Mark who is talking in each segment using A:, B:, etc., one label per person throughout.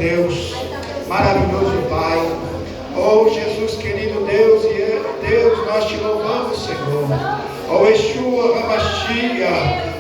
A: Deus, maravilhoso Pai. Oh Jesus querido Deus e Deus, nós te louvamos, Senhor. Oh Yeshua, Ramachia,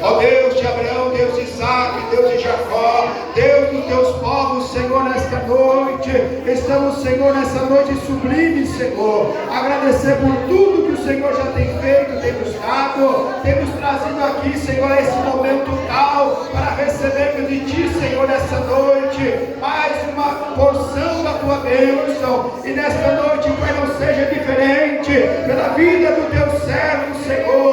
A: ó Deus de Abraão, Deus de Isaac, Deus de Jacó, Deus dos teus povos, Senhor, nesta noite. Estamos, Senhor, nessa noite sublime, Senhor, agradecer por tudo que o Senhor já tem feito, tem nos dado, tem nos trazido aqui, Senhor, a esse momento tal, para recebermos de Ti, Senhor, nessa noite, mais uma porção da Tua bênção. E nesta noite, Pai, não seja diferente, pela vida do Teu servo, Senhor.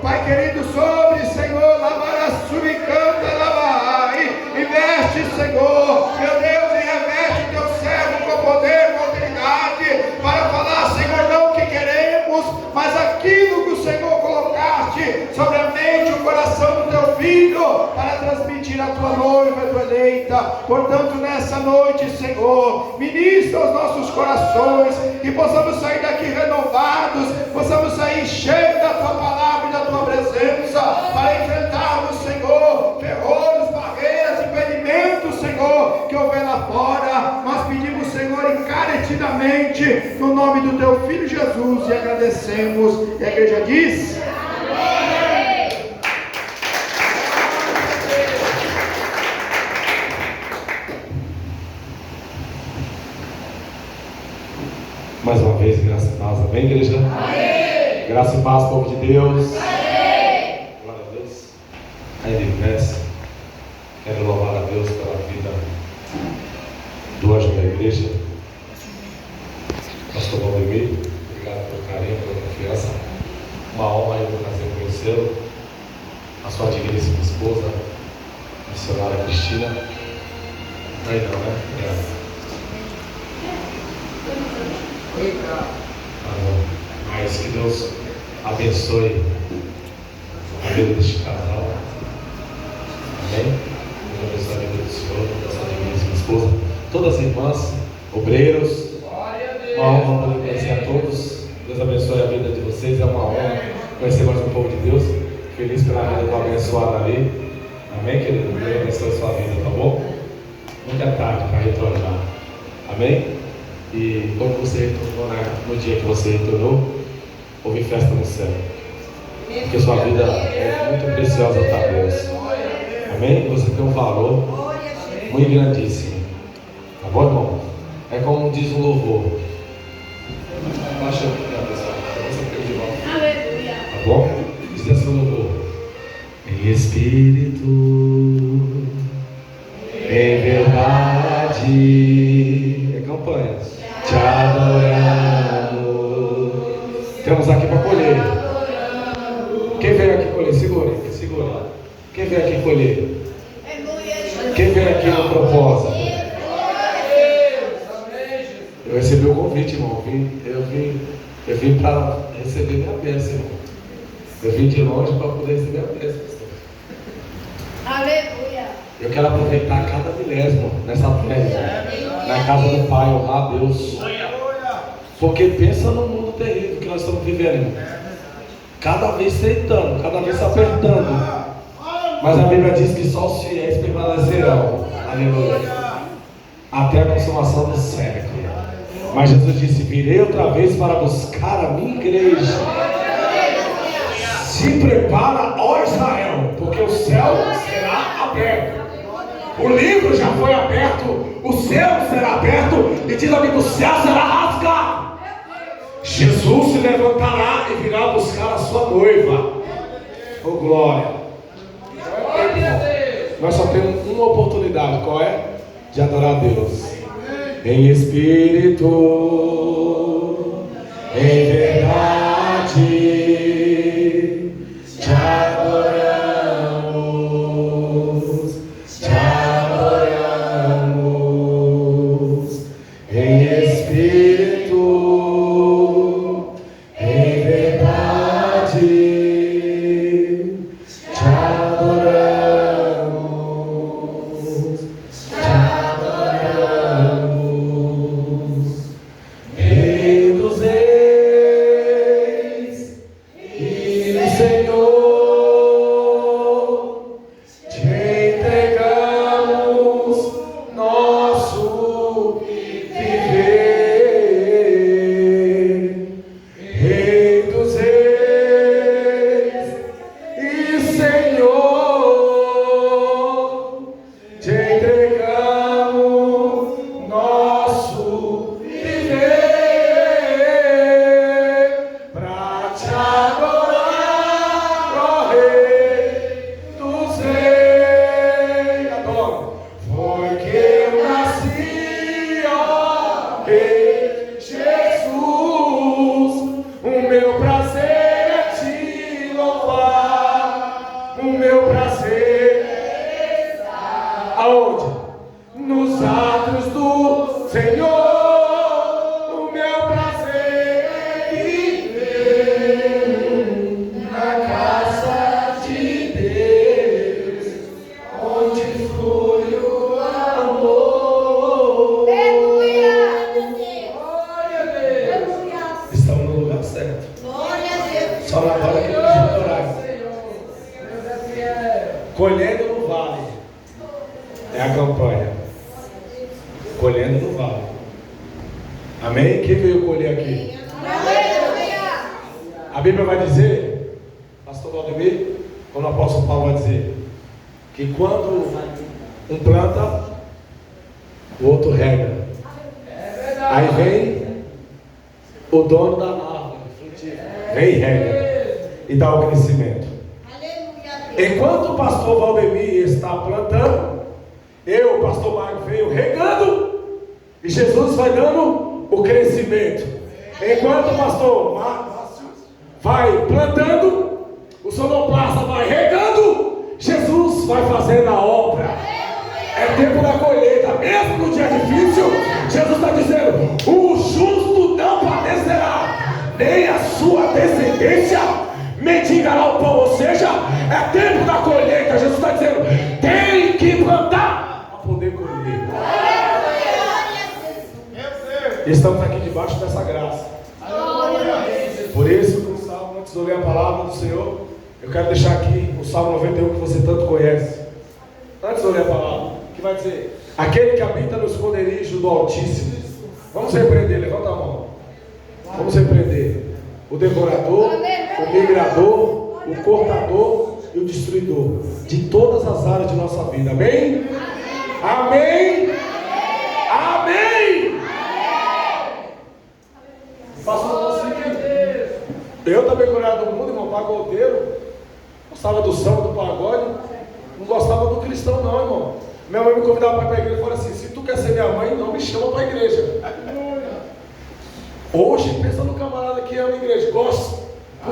A: Pai querido, sobre, Senhor, Labarassubi, canta, Labai, investe, Senhor, meu Deus, e reveste teu servo com poder, com autoridade, para falar, Senhor, não o que queremos, mas aquilo que o Senhor colocaste sobre a mente e o coração do teu filho, para transmitir a tua noiva, a tua eleita. Portanto, nessa noite, Senhor, ministra aos nossos corações, que possamos sair daqui renovados, possamos sair cheios da tua palavra e da tua presença, para enfrentarmos, Senhor, ferrolhos, barreiras, impedimentos, Senhor, que houver lá fora. Nós pedimos, Senhor, encarecidamente, no nome do teu Filho Jesus, e agradecemos. E a igreja diz: amém.
B: Mais uma vez, graça e paz, amém, igreja? Amém. Graça e paz, povo de Deus. Amém. Glória a Deus. Ainda em pés, quero louvar a Deus pela vida do anjo da igreja, pastor Valdemir. Obrigado pelo carinho, pela confiança. Uma honra e um prazer conhecê-lo. A sua digníssima esposa, a missionária Cristina. Aí não, né? Obrigado. Mas que Deus abençoe a vida deste casal. Amém? Deus abençoe a vida do Senhor, da sua digníssima esposa, todas as irmãs, obreiros. Uma honra poder conhecer a todos. Deus abençoe a vida de vocês. É uma honra conhecer mais um povo de Deus. Feliz pela vida do abençoado ali. Amém, querido? Deus abençoe a sua vida, tá bom? Nunca é tarde para retornar. Amém? E quando você retornou, no dia que você retornou, houve festa no céu. Porque sua vida é muito preciosa para Deus. Amém? Você tem um valor muito grandíssimo. Tá bom, irmão? É como diz o louvor. Baixa aqui, pessoal.
C: Aleluia.
B: Tá bom? Diz assim o louvor: em espírito, em verdade. É campanha. Te adoramos. Estamos aqui para colher. Quem veio aqui colher? Segura. Quem veio aqui colher? Quem veio aqui no propósito? Eu recebi o convite, irmão. Eu vim para receber minha bênção, irmão. Eu vim de longe para poder receber a bênção, pastor.
C: Aleluia.
B: Eu quero aproveitar cada milésimo nessa terra, na casa do Pai, honrar a Deus. Porque pensa no mundo terrível que nós estamos vivendo, irmão. Cada vez sentando, cada vez se apertando. Mas a Bíblia diz que só os fiéis permanecerão. Aleluia. Até a consumação do século. Mas Jesus disse: virei outra vez para buscar a minha igreja. Se prepara, ó Israel, porque o céu será aberto. O livro já foi aberto, o céu será aberto, e diz que o céu será rasgado. Jesus se levantará e virá buscar a sua noiva. Oh glória! Nós só temos uma oportunidade, qual é? De adorar a Deus em espírito, em verdade. Te adoramos, em espírito, em verdade. Te adoramos, Rei dos reis e do Senhor, te entregamos nosso
D: Senhor, o meu prazer é viver na casa de Deus, onde flui o amor.
E: Aleluia!
D: Glória a Deus. Estamos no lugar certo.
E: Glória a Deus!
D: Só na hora que nós adorar. Colhendo no vale. É a campanha. Colhendo no vale. Amém? Quem veio colher aqui?
E: Aleluia!
D: A Bíblia vai dizer, pastor Valdemir, como o apóstolo Paulo vai dizer, que quando um planta, o outro rega. Aí vem o dono da árvore frutífera, vem e rega e dá o crescimento.
E: Aleluia!
D: Enquanto o pastor Valdemir está plantando, eu, o pastor Marco, venho regando e Jesus vai dando o crescimento. Enquanto o pastor Márcio vai plantando, o sonoplasta vai regando, Jesus vai fazendo a obra. É tempo da colheita, mesmo no dia difícil. Jesus está dizendo: o justo não padecerá, nem a sua descendência mendigará o pão. Ou seja, é tempo da colheita. Jesus está dizendo: tem que plantar para poder colher. Estamos aqui debaixo dessa graça. Por isso, no Salmo, antes de eu ler a palavra do Senhor, eu quero deixar aqui o Salmo 91 que você tanto conhece. Antes de eu ler a palavra, que vai dizer: aquele que habita no esconderijo do Altíssimo. Vamos repreender, levanta a mão. Vamos repreender o devorador, o migrador, o cortador e o destruidor de todas as áreas de nossa vida. Amém? Amém? Amém? Pastor, eu também colhado do mundo, irmão, pagodeiro. Gostava do samba, do pagode. Não gostava do cristão, não, irmão. Minha mãe me convidava para ir para a igreja e falou assim: se tu quer ser minha mãe, não me chama para a igreja. Hoje, pensa no camarada que ama a igreja. Gosta de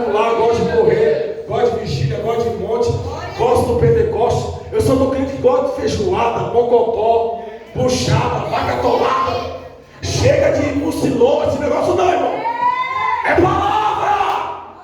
D: pular, gosta de correr, gosta de vigília, gosta de monte, gosta do Pentecoste. Eu sou do crente que gosta de feijoada, mocotó, puxada, vaca atolada. Chega de mucilô, esse negócio não, irmão. É palavra.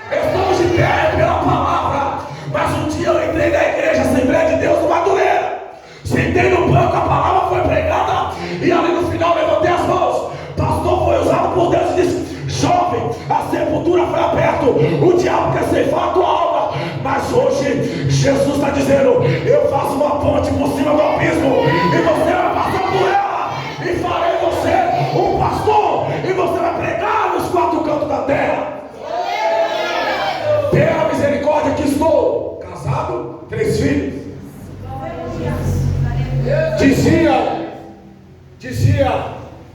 D: Estamos de pé pela palavra. Mas um dia eu entrei na igreja, Assembleia de Deus, no Madureira. Sentei no banco, a palavra foi pregada. E ali no final levantei as mãos. Pastor foi usado por Deus e disse: jovem, a sepultura foi aberta. O diabo quer ceifar a tua alma. Mas hoje Jesus está dizendo: eu faço uma ponte por cima do abismo, e você vai passar por ela, e farei você um pastor, e você vai pregar nos quatro cantos da terra. Pela misericórdia que estou casado, 3 filhos. Dizia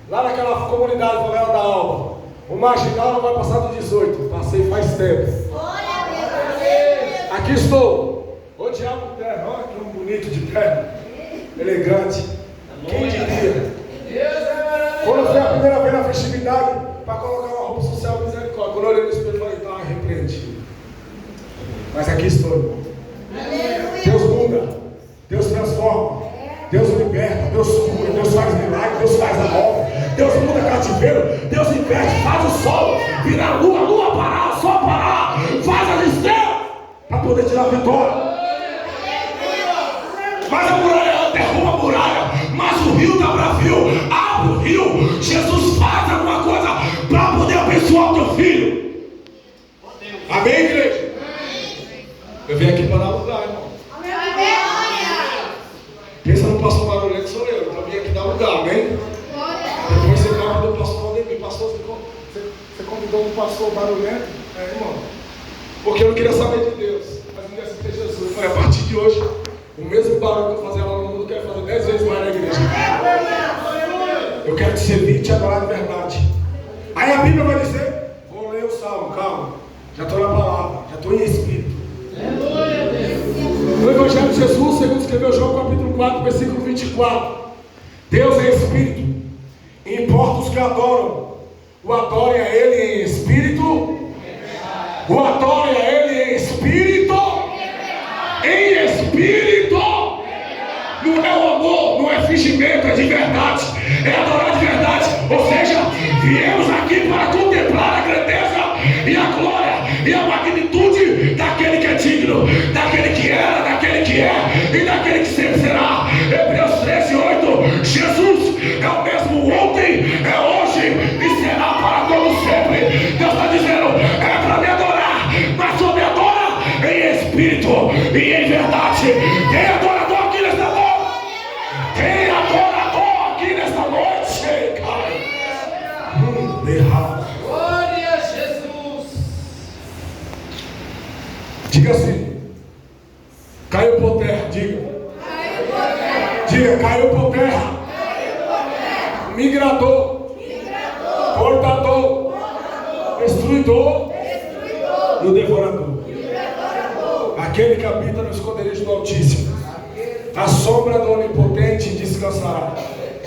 D: lá naquela comunidade Favela da Alma: o marginal não vai passar do 18. Passei faz tempo. Aqui estou. O diabo terra, olha que um bonito de pé, elegante. Quem diria? Quando eu fui a primeira vez na festividade para colocar uma roupa social, misericórdia, quando eu olhei no espelho, falei: está repreendido. Mas aqui estou, irmão. Deus muda, Deus transforma, Deus liberta, Deus cura, Deus faz milagre, Deus faz a obra, Deus muda cativeiro, Deus inverte, faz o sol virar a lua parar, o sol parar, faz as estrelas para poder tirar a vitória. Mas a muralha derruba a muralha, mas o rio está bravio, abre o rio. Jesus faz alguma coisa para poder abençoar o teu filho. Amém, igreja? Eu vim aqui para dar lugar, irmão. Pensa no pastor barulhento, sou eu vim aqui dar lugar, amém? Depois você fala do pastor Valdemir. Pastor, você convidou um pastor barulhento? Irmão, porque eu não queria saber de Deus, mas não queria saber de Jesus. Eu falei: a partir de hoje, o mesmo barulho que eu fazia lá no mundo, eu quero fazer 10 vezes mais na igreja. Eu quero te servir e te adorar de verdade. Aí a Bíblia vai dizer: vou ler o salmo, calma, já estou na palavra, já estou em espírito. No Evangelho de Jesus, segundo escreveu João capítulo 4, versículo 24: Deus é espírito, e importa os que adoram, o adorem a Ele em espírito, o adorem a Ele em espírito, não é o amor, não é fingimento, é de verdade. é adorar de verdade. Ou seja, viemos aqui para contemplar a grandeza e a glória e a magnitude daquele que é digno, daquele que era, daquele que é e daquele que sempre será. Hebreus 13:8. Jesus é o mesmo ontem, é hoje e será para todo sempre. Deus está dizendo, é para me adorar, mas só me adora em espírito e em verdade. Tem adorador aqui nesta noite? Tem adorador aqui nesta noite, cara? Errado.
C: Glória a Jesus.
D: Diga assim: caiu por terra. Diga. Diga, caiu por terra. Migrador. Portador. Destruidor. E o devorador. Aquele que habita no esconderijo do Altíssimo, a sombra do Onipotente descansará.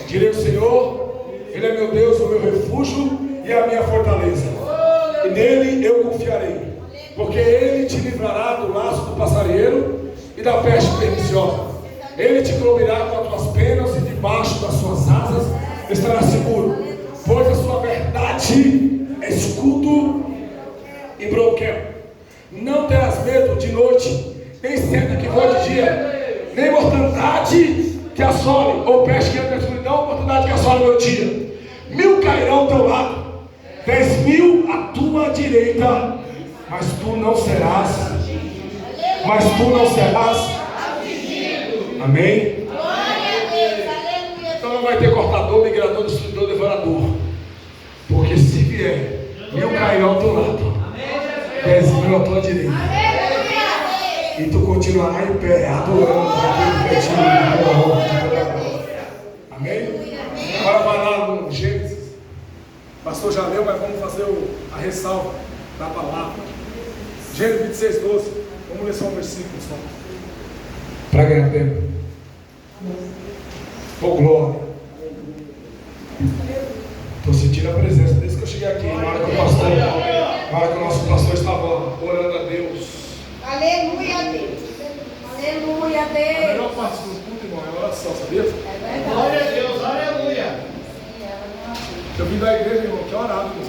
D: Direi ao Senhor, Ele é meu Deus, o meu refúgio e a minha fortaleza, e nele eu confiarei, porque Ele te livrará do laço do passarinheiro e da peste perniciosa. Ele te cobrirá com as tuas penas e debaixo das suas asas estará seguro, pois a sua verdade é escudo e broquel. Não terás medo de noite, nem seta que voe de dia, nem mortandade que assole, ou peste que anda na escuridão, mortandade que assole meu dia. 1000 cairão ao teu lado, 10.000 à tua direita, mas tu não serás amém? Então não vai ter cortador, migrador, destruidor, devorador, porque se vier 1000 cairão ao teu lado, 10.000 à tua direita, e tu continuará em pé, adorando aquele que é digno. Amém? Agora vai lá no Gênesis. O pastor já leu, mas vamos fazer a ressalva da palavra. Gênesis 26:12. Vamos ler só um versículo só, para ganhar tempo. Oh glória. Estou sentindo a presença desde que eu cheguei aqui. Na hora que o nosso pastor estava orando a Deus.
E: Aleluia a Deus. Aleluia a
D: A
E: Deus.
D: melhor parte do culto, irmão, é a oração, sabia?
C: Glória a Deus, aleluia.
D: Eu vim da igreja, irmão, que orava, irmão.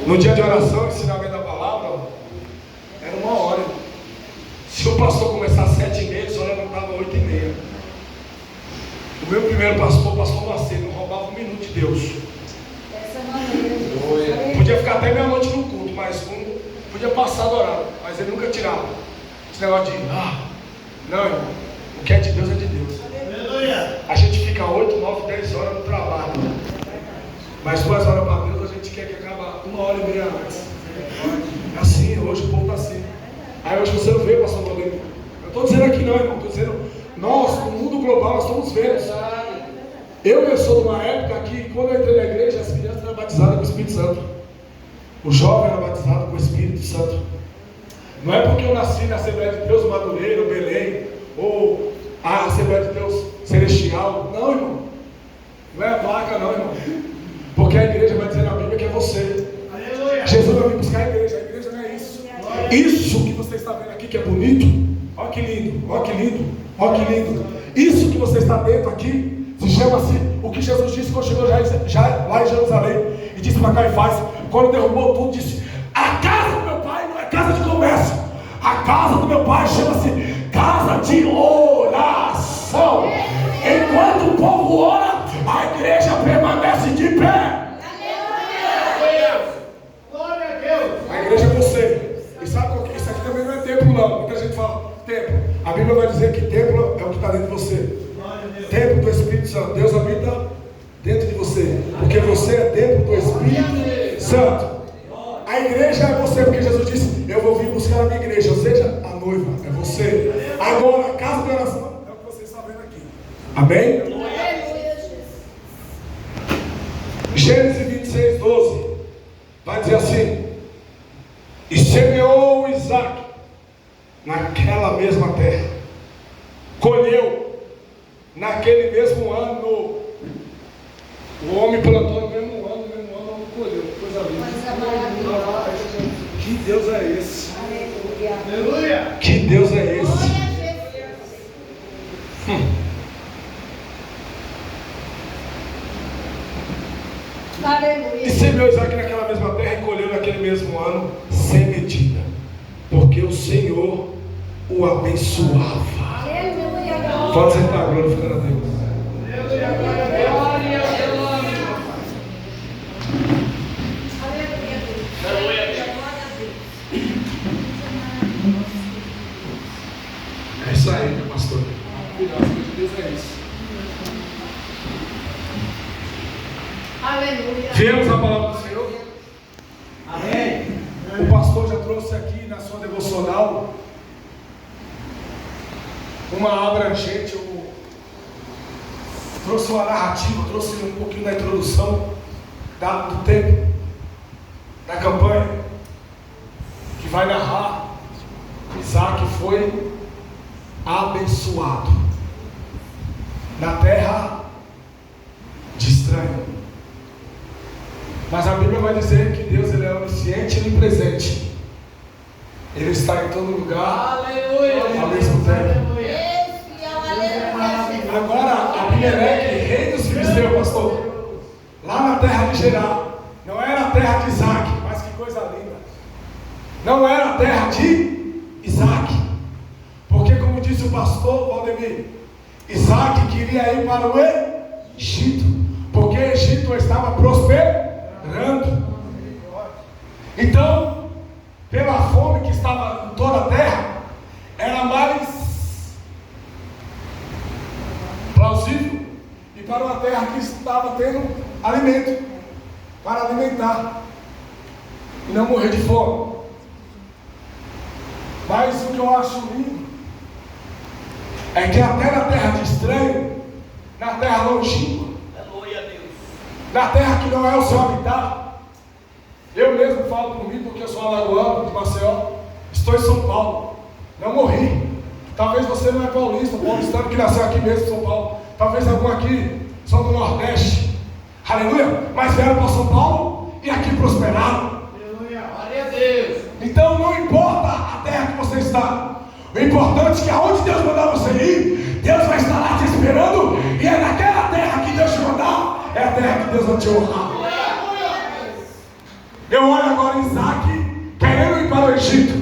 D: No dia de oração, ensinamento da palavra, era 1 hora. Se o pastor começar às 7h30, só levantava às 8h30. O meu primeiro pastor, o pastor Macedo, não roubava 1 minuto de Deus. Podia ficar até meia-noite no culto, mas podia passar do horário, mas ele nunca tirava. Esse negócio de, não, irmão, o que é de Deus é de Deus.
C: Aleluia.
D: A gente fica 8, 9, 10 horas no trabalho, mas 2 horas para Deus a gente quer que acabe 1h30 antes. É assim, hoje o povo está assim. Aí hoje você não vê, pastor Rodrigo. Eu estou dizendo aqui não, irmão, estou dizendo, nós, no mundo global, nós estamos vendo. Eu sou de uma época que, quando eu entrei na igreja, as crianças eram batizadas com o Espírito Santo. O jovem era batizado com o Espírito Santo. Não é porque eu nasci na Assembleia de Deus Madureira, ou Belém, ou a Assembleia de Deus Celestial. Não, irmão. Não é a placa, não, irmão. Porque a igreja vai dizer na Bíblia que é você.
C: Aleluia.
D: Jesus vai vir buscar a igreja não é isso. Isso que você está vendo aqui que é bonito, olha que lindo, olha que lindo, olha que lindo. Isso que você está dentro aqui se chama-se o que Jesus disse quando chegou já lá em Jerusalém e disse para Caifás, quando derrubou tudo, disse: a casa do meu pai não é casa de comércio, a casa do meu pai chama-se casa de oração. Enquanto o povo ora, a igreja permanece de pé.
C: Glória a Deus.
D: A igreja é você. E sabe qual que é? Isso aqui também não é templo, não. Muita gente fala templo. A Bíblia vai dizer que templo é o que está dentro de você. Templo do Espírito Santo. Deus habita dentro de você, porque você é templo do Espírito Santo. A igreja é você, porque Jesus disse: eu vou vir buscar a minha igreja, ou seja, a noiva é você. Agora, a casa de oração é o que você está vendo aqui. Amém? Gênesis 26:12 vai dizer assim: e semeou Isaac naquela mesma terra, colheu naquele mesmo ano. O homem plantou no mesmo ano o homem colheu. Coisa linda. Que Deus é esse?
C: Aleluia.
D: Que Deus é esse? E
E: Aleluia.
D: semeou Isaac naquela mesma terra e colheu naquele mesmo ano sem medida, porque o Senhor o abençoava.
E: Aleluia.
D: Pode sentar, glorificando a Deus. É isso aí, meu pastor. Deus é isso.
E: Aleluia.
D: Viemos a palavra do Senhor.
C: Amém.
D: O pastor já trouxe aqui na sua devocional uma abrangente, trouxe uma narrativa, trouxe um pouquinho da introdução do tempo, da campanha, que vai narrar Isaac foi abençoado na terra de estranho. Mas a Bíblia vai dizer que Deus ele é onisciente e onipresente. Ele está em todo lugar, ao mesmo tempo. Agora, Abimeleque, rei dos filisteus, pastor, lá na terra de Gerar, não era a terra de Isaac, mas que coisa linda. Não era a terra de Isaac, porque como disse o pastor Valdemir, Isaac queria ir para o Egito, porque o Egito estava prosperando. Então, pela fome que estava em toda a terra, era mais plausível e para uma terra que estava tendo alimento para alimentar e não morrer de fome. Mas o que eu acho lindo é que até na terra de estranho, na terra longínqua, na terra que não é o seu habitat, eu mesmo falo por mim, porque eu sou alagoano de Maceió, estou em São Paulo, não morri. Talvez você não é paulista, paulistano que nasceu aqui mesmo em São Paulo. Talvez algum aqui são do Nordeste. Aleluia. Mas vieram para São Paulo e aqui prosperaram.
C: Aleluia. Glória a Deus.
D: Então não importa a terra que você está. O importante é que aonde Deus mandar você ir, Deus vai estar lá te esperando. E é naquela terra que Deus te mandar, é a terra que Deus vai te honrar. Eu olho agora Isaac querendo ir para o Egito.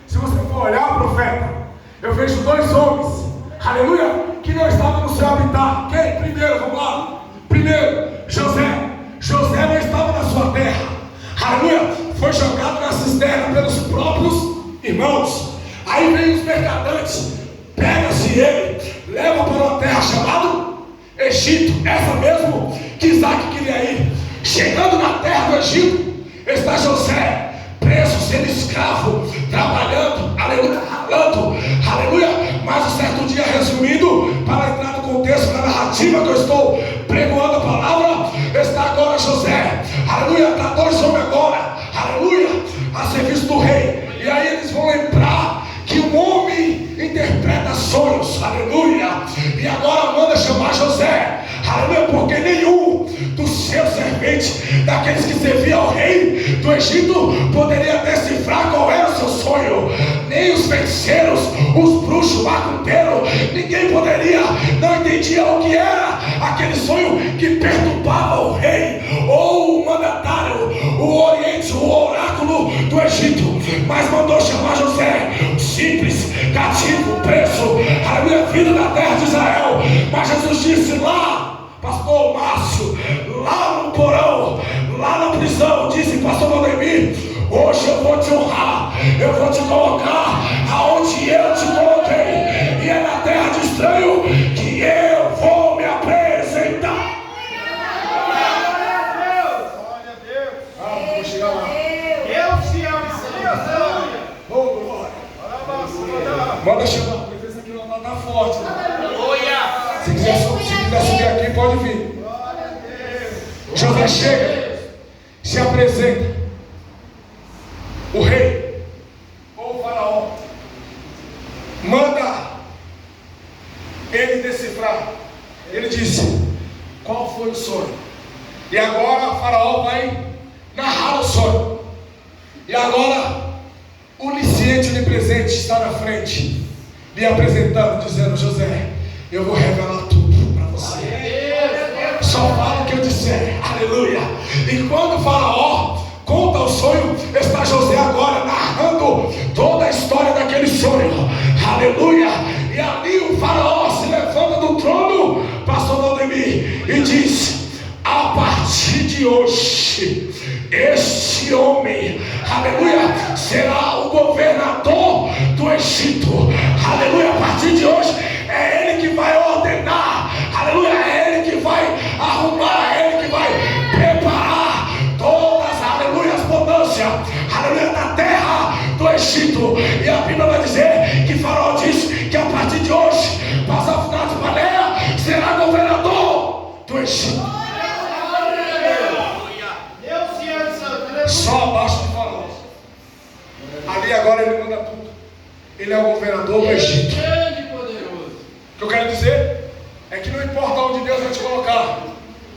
D: Se você for olhar, profeta, eu vejo dois homens, aleluia, que não estavam no seu habitat. Quem? Primeiro, vamos lá. Primeiro, José. José não estava na sua terra, aleluia, foi jogado na cisterna pelos próprios irmãos. Aí vem os mercadantes, pega-se ele, leva para uma terra chamada Egito, essa mesmo que Isaac queria ir. Chegando na terra do Egito, está José, preso, sendo escravo, trabalhando, aleluia, ralando, aleluia. Mas um certo dia, resumindo, para entrar no contexto da narrativa que eu estou pregoando a palavra, está agora José, aleluia, está dois homens agora, aleluia, a serviço do rei. E aí eles vão lembrar que um homem interpreta sonhos, aleluia, e agora manda chamar José, aleluia, porque nenhum dos seus serventes, daqueles que serviam ao rei do Egito, poderia decifrar qual era o seu sonho. Nem os feiticeiros, os bruxos, macumbeiros, ninguém poderia, não entendia o que era aquele sonho que perturbava o rei ou o mandatário, o oriente, o oráculo do Egito. Mas mandou chamar José, simples, cativo, preso, aleluia, vindo da terra de Israel. Mas Jesus disse lá, pastor Márcio, lá no porão, lá na prisão, disse pastor Valdemir, hoje eu vou te honrar, eu vou te colocar aonde eu te coloquei, e é na terra de estranho que eu vou me apresentar.
C: Glória a Deus. Glória a Deus.
D: Ah, vou chegar lá.
C: Deus te abençoe.
D: Oh, glória. Manda chamar, porque esse aqui não está forte.
C: Aleluia.
D: Se quiser subir aqui, pode vir. José chega, se apresenta. O rei, ou o faraó, manda ele decifrar. Ele disse, qual foi o sonho? E agora o faraó vai narrar o sonho. E agora o onisciente onipresente está na frente, lhe apresentando, dizendo, José, eu vou revelar tudo para você. Só fala o que eu disse. José, aleluia. E quando o Faraó conta o sonho, está José agora narrando toda a história daquele sonho, aleluia. E ali o Faraó se levanta do trono, pastor Valdemir, e diz: a partir de hoje, este homem, aleluia, será o governador do Egito, aleluia. A partir de hoje é ele que vai ordenar, aleluia, é ele que vai arrumar, é ele que vai preparar todas, aleluia, as bonâncias, aleluia, da terra do Egito. E a Bíblia vai dizer que Faraó disse que a partir de hoje, Zafnat Paneah será governador do Egito. Só abaixo de Faraó. Ali agora ele manda tudo. Ele é o governador do Egito. O que eu quero dizer é que não importa onde Deus vai te colocar,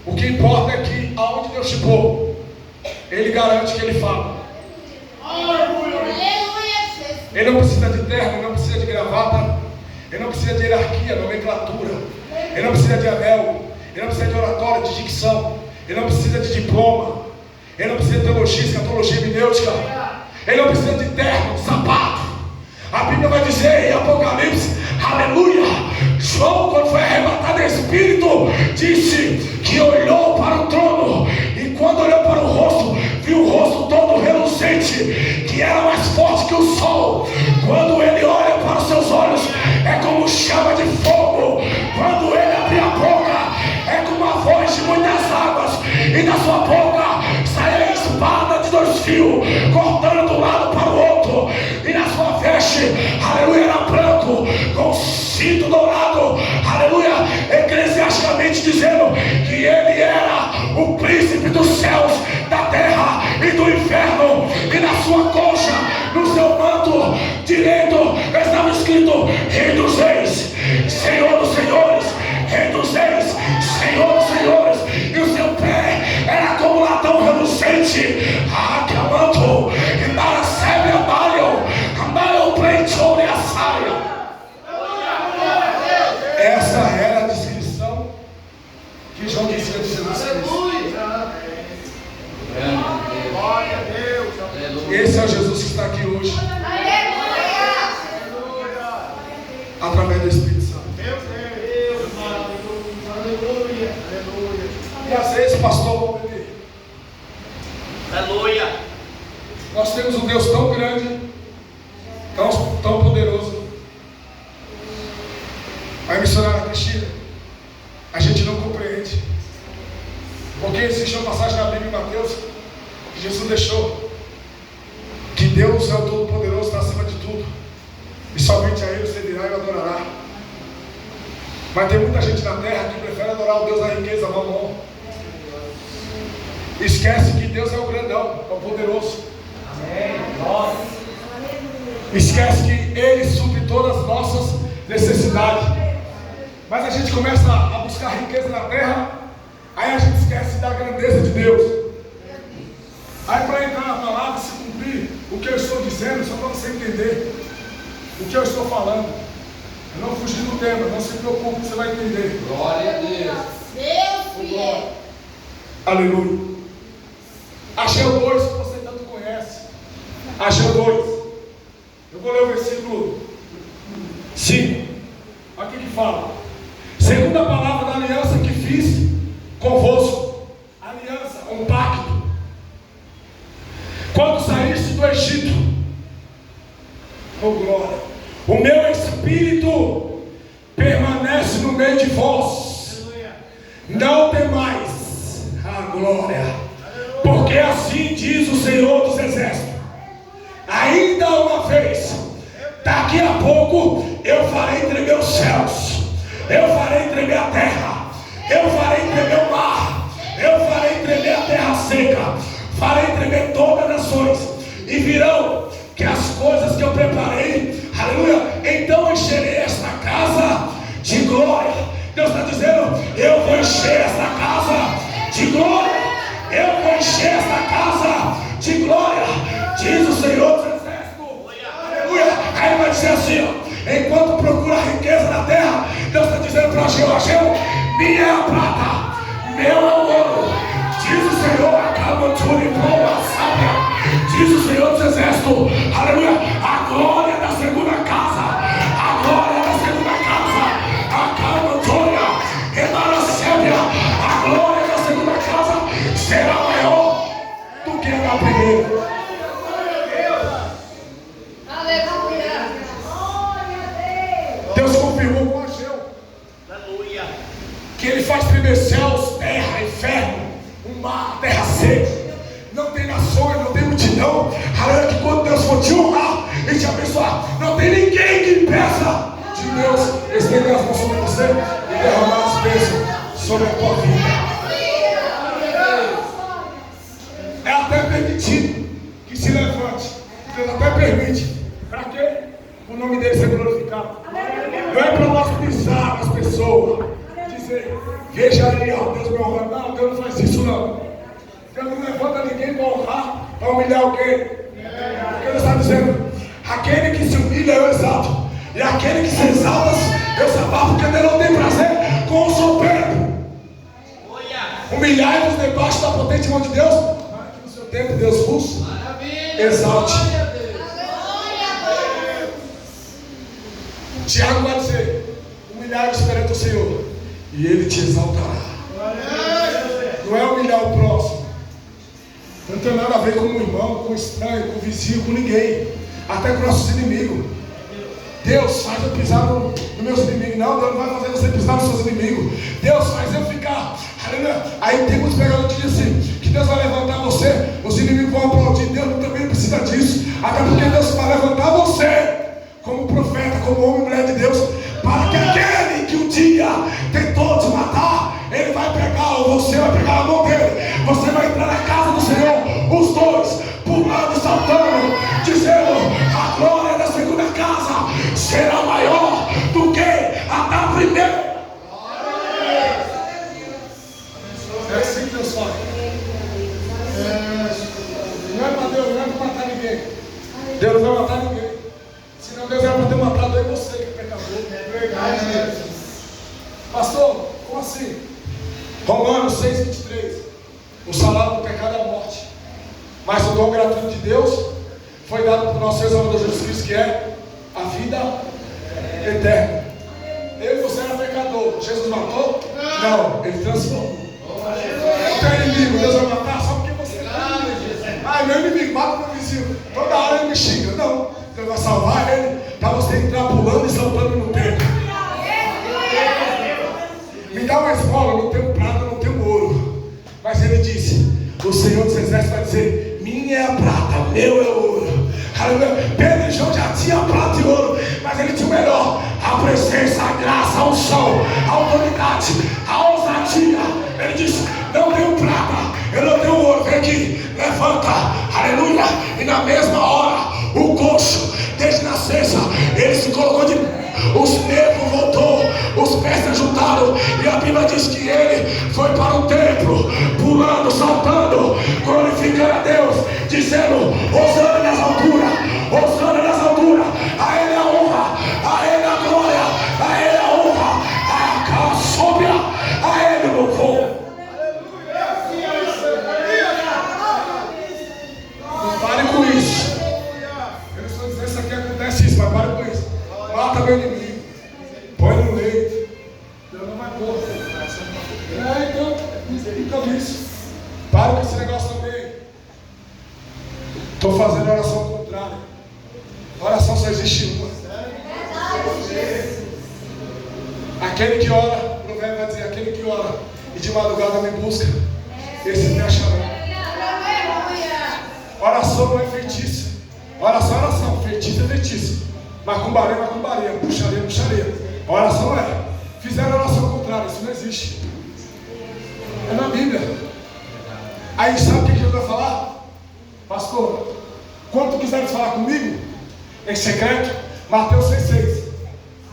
D: o que importa é que aonde Deus te pôr, Ele garante que Ele fala. Ele não precisa de terno, ele não precisa de gravata, ele não precisa de hierarquia, nomenclatura, ele não precisa de anel, ele não precisa de oratória, de dicção, ele não precisa de diploma, ele não precisa de teologia, escatologia, hermenêutica, ele não precisa de terno, sapato. A Bíblia vai dizer em Apocalipse, aleluia, João, quando foi arrebatado em espírito, disse que olhou para o trono, e quando olhou para o rosto, viu o rosto todo reluzente, que era mais forte que o sol. Quando ele olha para os seus olhos, é como chama de fogo. Quando ele abre a boca, é como a voz de muitas águas, e da sua boca sai a espada de 2 fios, cortando de um lado para o outro, e na sua veste, aleluia, era branco, com cinto dourado, aleluia, eclesiasticamente dizendo que ele era o príncipe dos céus, da terra e do inferno. E na sua coxa, no seu manto direito, estava escrito: Rei dos Reis, Senhor dos Senhores, Rei dos Reis, Senhor dos Senhores. E o seu pé era como latão reluzente, que amanto, e para sempre amalham pleitou e a saia. Essa era a descrição que João dizia de Jesus Cristo. Esse é o Jesus que está aqui hoje, através do Espírito Santo. E às vezes, pastor,
C: Aleluia.
D: nós temos um Deus tão grande, tão poderoso. A missionária Cristina, a gente não compreende, porque existe uma passagem na Bíblia em Mateus que Jesus deixou, que Deus é o Todo-Poderoso, está acima de tudo, e somente a Ele você virá e o adorará. Mas tem muita gente na terra que prefere adorar o Deus da riqueza, Mamon. Esquece que Deus é o grandão, é o poderoso.
C: Amém. Glória.
D: Esquece que Ele supre todas as nossas necessidades. Mas a gente começa a buscar riqueza na terra, aí a gente esquece da grandeza de Deus. Aí para entrar na palavra, se cumprir o que eu estou dizendo, só para você entender o que eu estou falando, eu não fugir do tema, não se preocupe, você vai entender.
C: Glória a Deus.
E: Deus fiel.
D: Aleluia. Ageu 2 que você tanto conhece. Ageu 2. Eu vou ler o versículo 5. Olha o que fala. Segundo a palavra da aliança que fiz convosco. Aliança, um pacto. Quando saíste do Egito, oh glória, o meu espírito permanece no meio de vós. Não temais, a glória, porque assim diz o Senhor dos Exércitos: ainda uma vez, daqui a pouco, eu farei tremer os céus, eu farei tremer a terra, eu farei tremer o mar, eu farei tremer a terra seca, farei tremer todas as nações, e virão que as coisas que eu preparei, aleluia, então encherei esta casa de glória. Deus está dizendo: eu vou encher esta casa de glória, eu vou encher esta casa de glória, diz o Senhor dos Exércitos. Aleluia. Aí vai dizer assim, ó, enquanto procura riqueza na terra, Deus está dizendo para Ageu: minha é a prata, meu é o ouro, correr.
E: Aleluia.
D: Deus confirmou com Ageu que ele faz tremer céus, terra, inferno, um mar, terra seca. Não tem nações, não tem multidão. Aleluia, que quando Deus for te honrar e te abençoar, não tem ninguém que impeça de Deus estender as mãos sobre você e derramar as bênçãos sobre a tua vida. É até permitido que se levante. Deus até permite. Para quê? O nome dele ser glorificado. Não é para nós pisar nas pessoas, dizer, veja aí, ó, Deus me honra. Não, Deus não faz isso não. Deus não levanta ninguém para honrar, para humilhar alguém. Porque Deus está dizendo, aquele que se humilha eu exalto, e aquele que se exalta eu salvo, porque Deus não tem prazer com o soberbo. Humilhai-vos debaixo da potente mão de Deus, para que no seu tempo Deus vos exalte. Tiago vai dizer, humilhai-vos perante o Senhor, e Ele te exaltará. Não é humilhar o próximo. Não tem nada a ver com o irmão, com o estranho, com o vizinho, com ninguém. Até com nossos inimigos. Deus faz eu pisar nos meus inimigos. Não, Deus não vai fazer você pisar nos seus inimigos. Deus faz eu ficar. Aleluia. Aí tem muitos pregadores que dizem assim, que Deus vai levantar você, os inimigos vão aplaudir. Deus também precisa disso. Até porque Deus vai levantar você como profeta, como homem e mulher de Deus, para que aquele que um dia tentou te matar, ele vai pegar, ou você vai pegar a mão dele. Você vai entrar na casa do Senhor, os dois, pulando, saltando, dizendo, a glória da segunda casa será maior do que a da primeira. É assim que Deus fala. Não é para Deus, não é para matar ninguém. Deus não vai matar ninguém. Senão Deus era para ter matado aí você, que é pecador. Pastor, como assim? Romanos 6,23. O salário do pecado é a morte, mas o dom gratuito de Deus foi dado por nosso Senhor Salvador Jesus Cristo, que é a vida eterna. Eu e você era pecador. Jesus matou? Não, ele transformou. O teu inimigo, Deus vai matar só porque você é. Ah, meu inimigo, mata meu vizinho. Toda hora ele me xinga. Não, Deus vai salvar ele para você entrar pulando e saltando no templo. Me dá uma esmola, não tenho prata, não tenho ouro. Mas ele disse, o Senhor dos Exércitos vai dizer, minha é a prata, meu é o ouro. Aleluia. Pedro e João já tinham prata e ouro, mas ele tinha o melhor, a presença, a graça, a unção, a autoridade, a ousadia. Ele disse, não tenho prata, eu não tenho ouro, vem aqui, levanta, aleluia. E na mesma hora, o coxo, desde nascença, ele se colocou de pé. Os nervos voltou, os pés se juntaram, e a Bíblia diz que ele foi para o templo, pulando, saltando, glorificando a Deus, dizendo, Hosana nas alturas, Hosana nas alturas, a ele a honra, a ele a glória, a ele a honra, a sóbria, a ele o louvor. Não pare com isso. Eu não estou dizendo isso aqui acontece isso, mas pare com isso. Mata meu inimigo, põe no leito, Deus não vai pôr. Então, fica nisso. Para com esse negócio também. Estou fazendo oração contrária. Oração só existe uma. Aquele que ora, o provérbio vai dizer, aquele que ora e de madrugada me busca, esse me achará. Oração não é feitiço. Oração é oração, feitiço é feitiço. Macumbaria é macumbaria, bruxaria é bruxaria. Oração é. Fizeram oração contrária, isso não existe. É na Bíblia. Aí sabe o que Jesus vai falar? Pastor, quando quiseres falar comigo, em secreto, Mateus 6,6.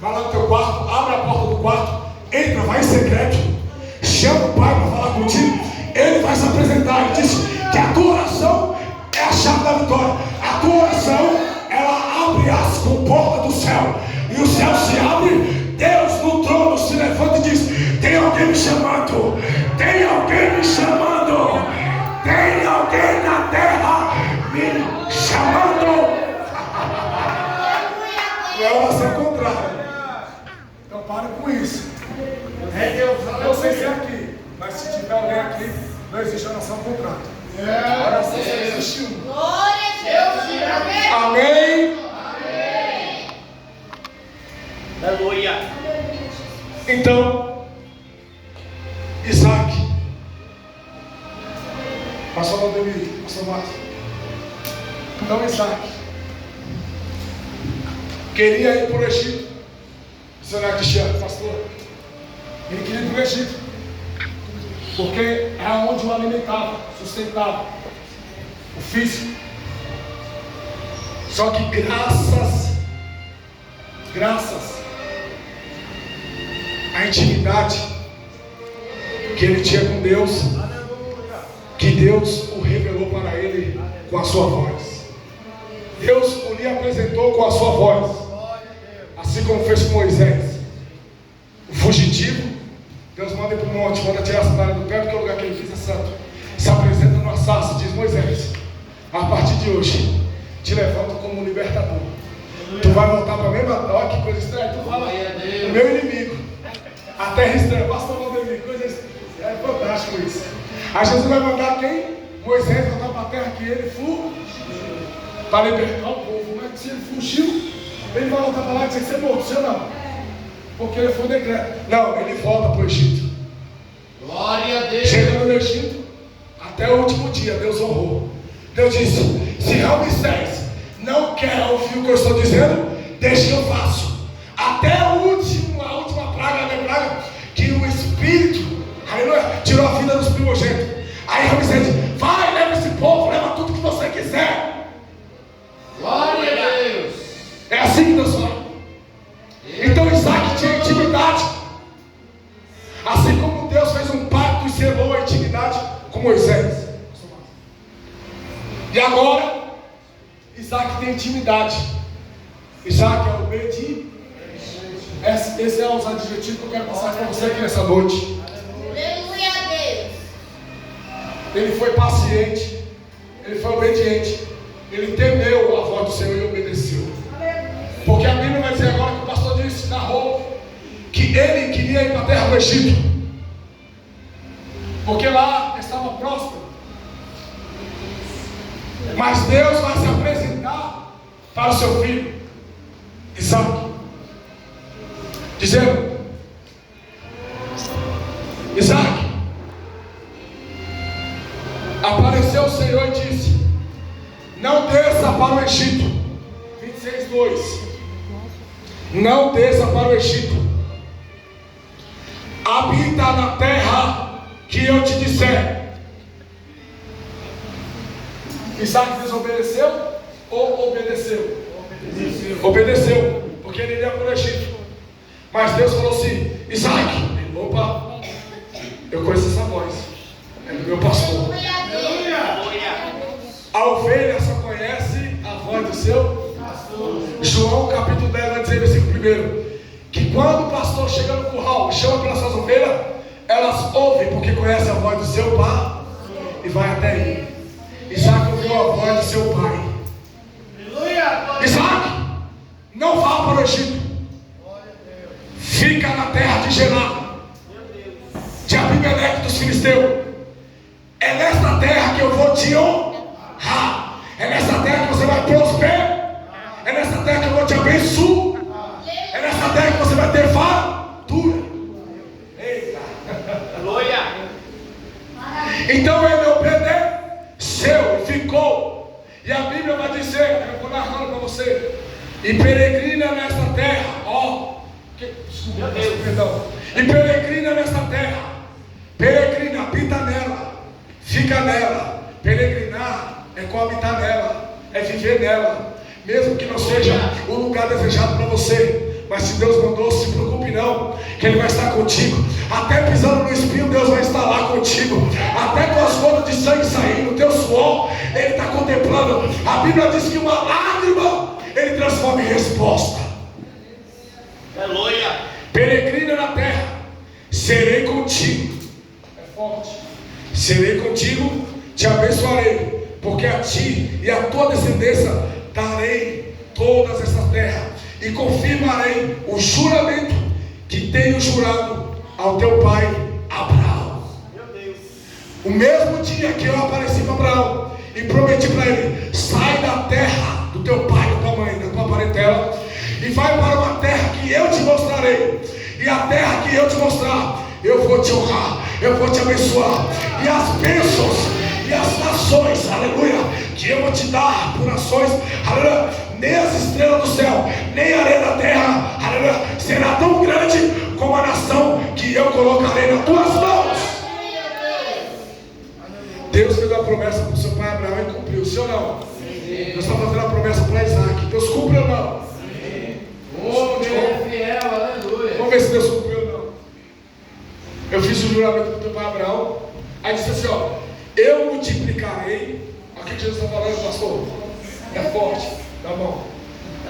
D: Vai lá no teu quarto, abre a porta do quarto, entra, vai em secreto, chama o Pai para falar contigo, Ele vai se apresentar e diz que a tua oração é a chave da vitória. A tua oração, ela abre as comportas do céu, e o céu se abre. Deus no trono se levanta e diz, tem alguém me chamando, tem alguém me chamando, tem alguém na terra me chamando. Não é oração contrária. Então pare com isso. Eu sei se é aqui, mas se tiver alguém aqui, não existe oração contrária. A oração só existe uma.
E: Glória a Deus.
D: Amém?
C: Aleluia.
D: Então, Isaac, pastor Valdemir, pastor Márcio. Então, Isaac queria ir para o Egito. Missionário Cristiano, pastor, ele queria ir para o Egito, porque é onde o alimentava, sustentava o físico. Só que graças à intimidade que ele tinha com Deus, que Deus o revelou para ele com a sua voz. Deus o lhe apresentou com a sua voz, assim como fez com Moisés. O fugitivo, Deus manda ir para o monte, manda tirar a sandália do pé, porque o lugar que ele fez é santo. Se apresenta numa sarça, diz: Moisés, a partir de hoje te levanto como um libertador. Tu vai voltar para a mesma dó, que coisa estranha. Tu fala, o meu inimigo, a terra estranha, pastor Valdemir, coisa estranha. É fantástico isso. Aí Jesus vai mandar quem? Moisés voltar para a terra que ele fugiu, para libertar o povo. Mas se ele fugiu, ele vai voltar para lá e dizer que você é morto, você não. Porque ele foi o decreto. Não, ele volta para o Egito.
C: Glória a Deus.
D: Chegando no Egito, até o último dia, Deus honrou. Deus disse: se Ramsés não quer ouvir o que eu estou dizendo, deixa que eu faço. Até a última praga, a praga, que o Espírito, aleluia, tirou a vida dos primogênitos. Aí Ramsés disse: vai, leva esse povo, leva tudo que você quiser.
C: Glória a Deus.
D: É assim que Deus fala. Então Isaac tinha intimidade, assim como Deus fez um pacto e selou a intimidade com Moisés. E agora Isaac tem intimidade. Isaac é obediente. Esse é os adjetivos que eu quero passar para você aqui nessa noite.
E: Aleluia a Deus.
D: Ele foi paciente, ele foi obediente, ele temeu a voz do Senhor e obedeceu. Porque a Bíblia vai dizer agora que o pastor disse, narrou, que ele queria ir para a terra do Egito, porque lá estava próspero. Mas Deus vai se apresentar para o seu filho Isaac, dizendo: Isaac, apareceu o Senhor e disse: não desça para o Egito. 26:2. Não desça para o Egito. Habita na terra que eu te disser. Isaac desobedeceu ou obedeceu? Obedeceu, porque ele iria para o Egito. Mas Deus falou assim: Isaac, opa, eu conheço essa voz, é do meu pastor. A ovelha só conhece a voz do seu pastor. João capítulo 10 vai dizer, versículo 1, que quando o pastor chega no curral e chama pelas suas ovelhas, elas ouvem porque conhecem a voz do seu pai e vai até ele. Isaac ouviu a voz do seu pai. Isaac, não vá para o Egito. Fica na terra de Gerar, de Abimeleque dos filisteus. É nesta terra que eu vou te honrar. É nessa terra que você vai prosperar. É nessa terra que eu vou te abençoar. É nessa terra que você vai ter fartura. Eita. Então ele obedeceu e ficou. E a Bíblia vai dizer, eu vou narrando para você: e peregrina nesta terra, desculpa, perdão. E peregrina nesta terra, peregrina, habita nela, fica nela. Peregrinar é coabitar nela, é viver nela, mesmo que não seja o lugar desejado para você. Mas se Deus mandou, se preocupe não, que Ele vai estar contigo. Até pisando no espinho, Deus vai estar lá contigo. Até com as gotas de sangue saindo, o teu suor, Ele está contemplando. A Bíblia diz que uma lágrima Ele transforma em resposta.
C: Aleluia.
D: Peregrina na terra, serei contigo. É forte. Serei contigo, te abençoarei, porque a ti e a tua descendência darei todas essas terras, e confirmarei o juramento que tenho jurado ao teu pai Abraão.
C: Meu Deus.
D: O mesmo dia que eu apareci para Abraão e prometi para ele: sai da terra do teu pai, da tua mãe, da tua parentela, e vai para uma terra que eu te mostrarei. E a terra que eu te mostrar, eu vou te honrar, eu vou te abençoar. E as bênçãos e as nações, aleluia, que eu vou te dar por nações, aleluia, nem as estrelas do céu, nem a areia da terra, aleluia, será tão grande como a nação que eu colocarei nas tuas mãos. Deus fez uma promessa para o seu pai Abraão e cumpriu, sim ou não? Deus está fazendo uma promessa para Isaac. Deus cumpre ou não?
C: Oh, Deus é fiel, aleluia.
D: Vamos ver se Deus cumpriu ou não. Eu fiz o juramento para o teu pai Abraão. Aí disse assim, ó: eu multiplicarei. Olha o que Jesus está falando, pastor. É forte, dá a mão.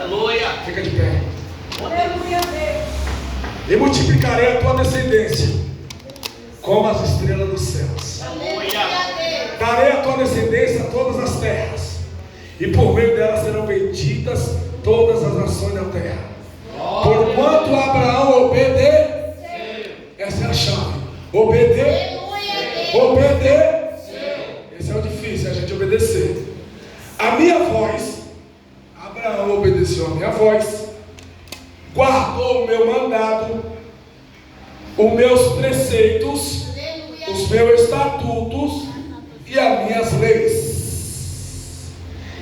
C: Aleluia.
D: Fica de pé.
E: Aleluia, Deus.
D: E multiplicarei a tua descendência como as estrelas dos céus.
E: Aleluia, Deus.
D: Darei a tua descendência a todas as terras, e por meio delas serão benditas todas as nações da terra. Porquanto Abraão obedeceu. Essa é a chave. Obedeceu. Esse é o difícil, é a gente obedecer. A minha voz. Abraão obedeceu a minha voz, guardou o meu mandado, os meus preceitos, os meus estatutos e as minhas leis.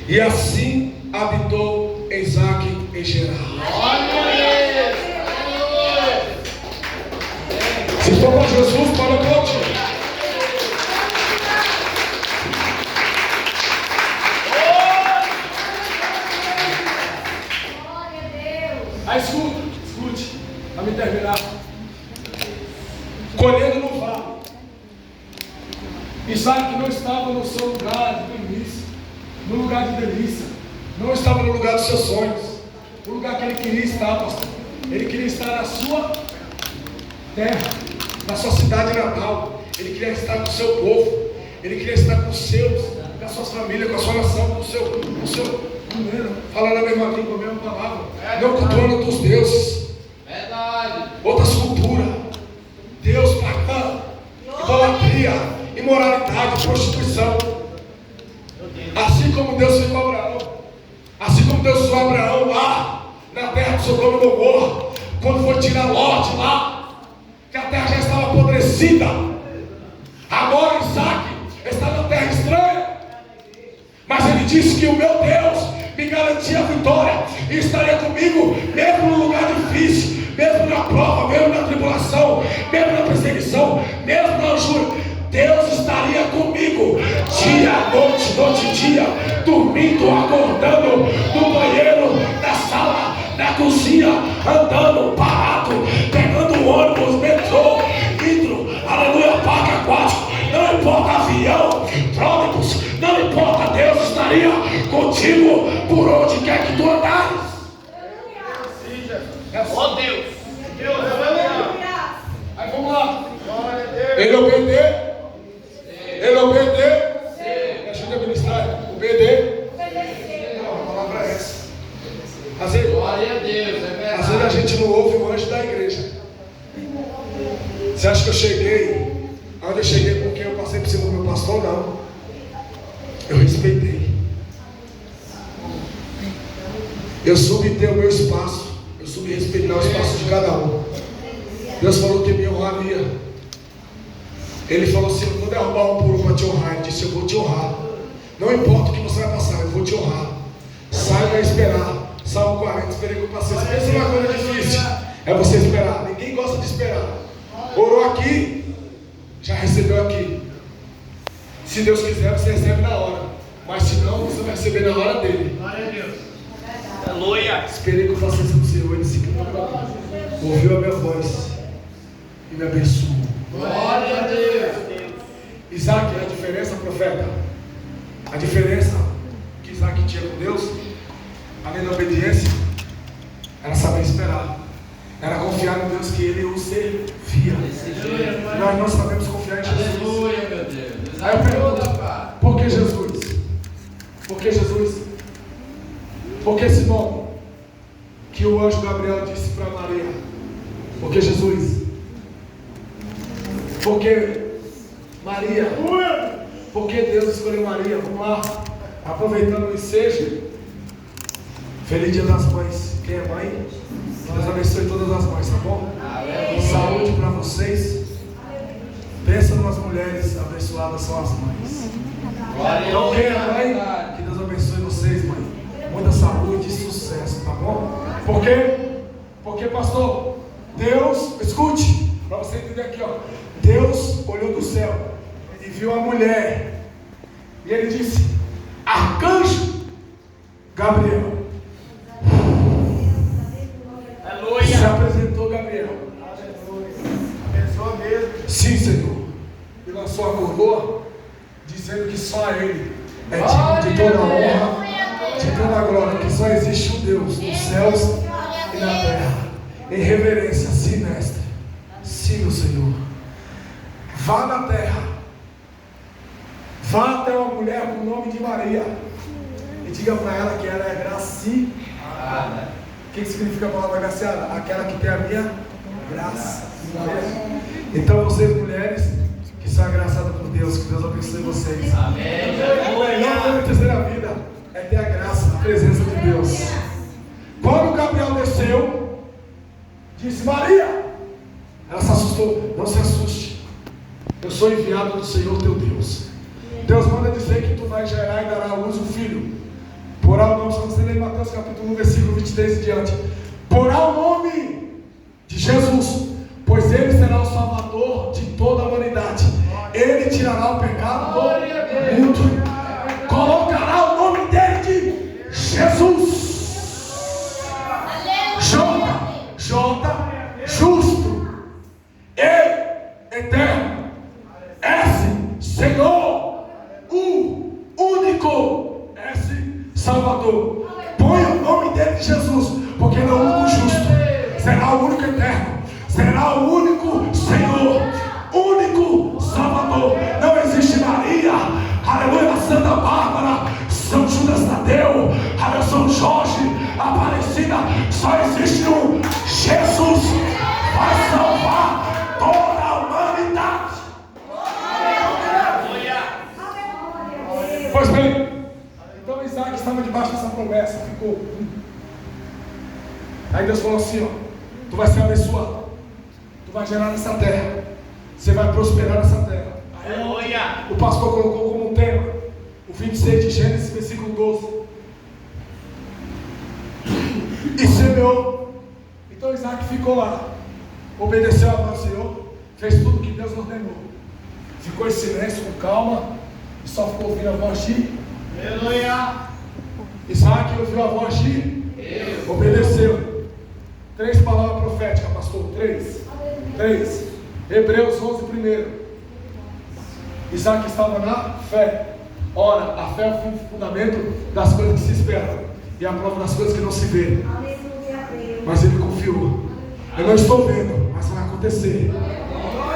D: E assim habitou Isaac em Gerar. Se for para Jesus, para o ponto. Aí escute, para me terminar. Colhendo no vale. Isaac não estava no seu lugar de delícia, no lugar de delícia, não estava no lugar dos seus sonhos, no lugar que ele queria estar, pastor. Ele queria estar na sua terra, na sua cidade natal. Ele queria estar com o seu povo, ele queria estar com os seus, com as suas famílias, com a sua nação, com o seu falando a mesma língua, a mesma palavra, não cultuando outros deuses, outras culturas, Deus pagão, idolatria, imoralidade, prostituição. Assim como Deus fez com Abraão, assim como Deus usou Abraão lá na terra de Sodoma e Gomorra, quando foi tirar Ló de lá, que a terra já estava apodrecida. Agora Isaac está na terra estranha, mas ele disse que o meu Deus me garantia a vitória e estaria comigo, mesmo no lugar difícil, mesmo na prova, mesmo na tribulação, mesmo na perseguição, mesmo na júria. Deus estaria comigo, dia, noite, noite e dia, dormindo, acordando, no banheiro, na sala, na cozinha, andando, parado, pegando ônibus, metrô, hidro, aleluia, parque aquático, não importa avião, trólebus, não importa, Deus estaria contigo por onde quer que tu andares.
C: Oh Deus.
D: Aí vamos lá. Ele obedeceu. Ele obedeceu. Me ajuda a ministrar. Obedeceu. Não, a palavra é essa. Às vezes a gente não ouve o anjo da igreja. Você acha que eu cheguei? Onde eu cheguei porque eu passei por cima do meu pastor? Não. Eu respeitei. Eu soube ter o meu espaço. Eu soube respeitar o espaço de cada um. Deus falou que me honraria. Ele falou assim: eu vou derrubar um por um para te honrar. Ele disse: eu vou te honrar. Não importa o que você vai passar, eu vou te honrar. Saiba esperar. Salmo 40, esperei que eu passei. Se pensa uma coisa difícil, é você esperar. Ninguém gosta de esperar. Orou aqui, já recebeu aqui. Se Deus quiser, você recebe na hora. Mas se não, você vai receber na hora dele.
C: Glória a Deus. Aleluia.
D: Esperei que eu faça isso para o Senhor. Ele se ouviu a minha voz e me abençoou.
C: Glória a Deus.
D: Isaac, a diferença, profeta, a diferença que Isaac tinha com Deus, além da obediência, era saber esperar, era confiar no Deus que ele o servia. Nós não sabemos confiar em Jesus.
C: Aleluia, meu Deus.
D: Aí eu pergunto: por que Jesus? Por que Jesus? Por que esse nome que o anjo Gabriel disse para Maria? Por que Jesus? Porque Maria Porque Deus escolheu Maria. Vamos lá. Aproveitando o ensejo. Feliz Dia das Mães. Quem é mãe? Deus abençoe todas as mães, tá bom? Saúde para vocês. Pensa nas mulheres abençoadas são as mães. Então quem é mãe? Que Deus abençoe vocês, mãe. Muita saúde e sucesso, tá bom? Por quê? Porque, pastor, Deus, escute, para você entender aqui, ó. Deus olhou do céu e viu a mulher. E ele disse: Arcanjo Gabriel.
C: Aleluia.
D: Se apresentou Gabriel.
A: Abençoa mesmo.
D: Sim, Senhor. E lançou a coroa, dizendo que só Ele é digno de toda a honra, de toda a glória, que só existe um Deus nos céus e na terra. Em reverência, sim, mestre. Sim, meu Senhor. Vá na terra. Vá até uma mulher com o nome de Maria. E diga para ela que ela é graciada. O que significa a palavra graciada? Aquela que tem a minha graça. Então vocês mulheres que são agraciadas por Deus, que Deus abençoe vocês.
C: Amém.
D: O melhor coisa de terceira vida é ter a graça, a presença de Deus. Quando Gabriel desceu, disse: Maria. Ela se assustou. Não se assuste. Eu sou enviado do Senhor teu Deus. Deus manda dizer que tu vais gerar e dará à luz um filho. Porá o nome, só você lê em Mateus capítulo 1, versículo 23 e diante. Porá o nome de Jesus, pois ele será o salvador de toda a humanidade. Ele tirará o pecado do mundo. Colocará o nome dele de Jesus. J, justo. E, eterno. S, Senhor. U, único. S, Salvador. Põe o nome dele de Jesus, porque ele é o único justo. Será o único eterno. Será o único Senhor. Único Salvador. Não existe Maria, aleluia, Santa Bárbara, São Judas Tadeu, aleluia, São Jorge, Aparecida. Só existe um Jesus. Vai salvar toda a humanidade. Pois bem, então Isaac estava debaixo dessa promessa, ficou. Aí Deus falou assim: ó, tu vai ser abençoado, tu vai gerar nessa terra, você vai prosperar nessa terra. Aí, o pastor colocou como um tema o 26 de Gênesis, versículo 12. E semeou. Então Isaac ficou lá, obedeceu a voz do Senhor, fez tudo que Deus ordenou, ficou em silêncio, com calma, e só ficou ouvindo a voz de Isaac. Ouviu a voz de obedeceu. 3 palavras proféticas, pastor. 3. Hebreus 11 primeiro. Isaac estava na fé. Ora, a fé é o fundamento das coisas que se esperam e a prova das coisas que não se vê. Mas ele confiou. Eu não estou vendo, mas vai acontecer.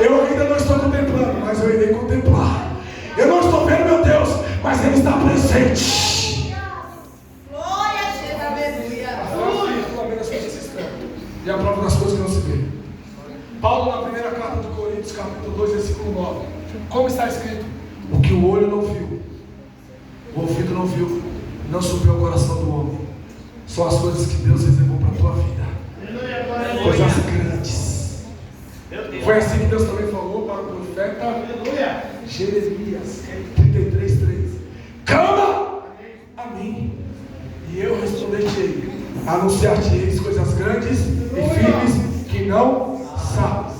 D: Eu ainda não estou contemplando, mas eu irei contemplar. Eu não estou vendo, meu Deus, mas ele está presente.
E: Glória a Deus, aleluia.
D: A fé é o fundamento das coisas que se esperam e a prova das coisas que não se vê. Paulo, na primeira carta de Coríntios, capítulo 2, versículo 9. Como está escrito? O que o olho não viu, o ouvido não viu, não subiu ao coração do homem, são as coisas que Deus reservou para a tua vida. Coisas grandes. Foi assim que Deus também falou para o profeta Jeremias 33:3. Clama a mim, e eu responder-te-ei, anunciar-te-eis coisas grandes e firmes que não sabes.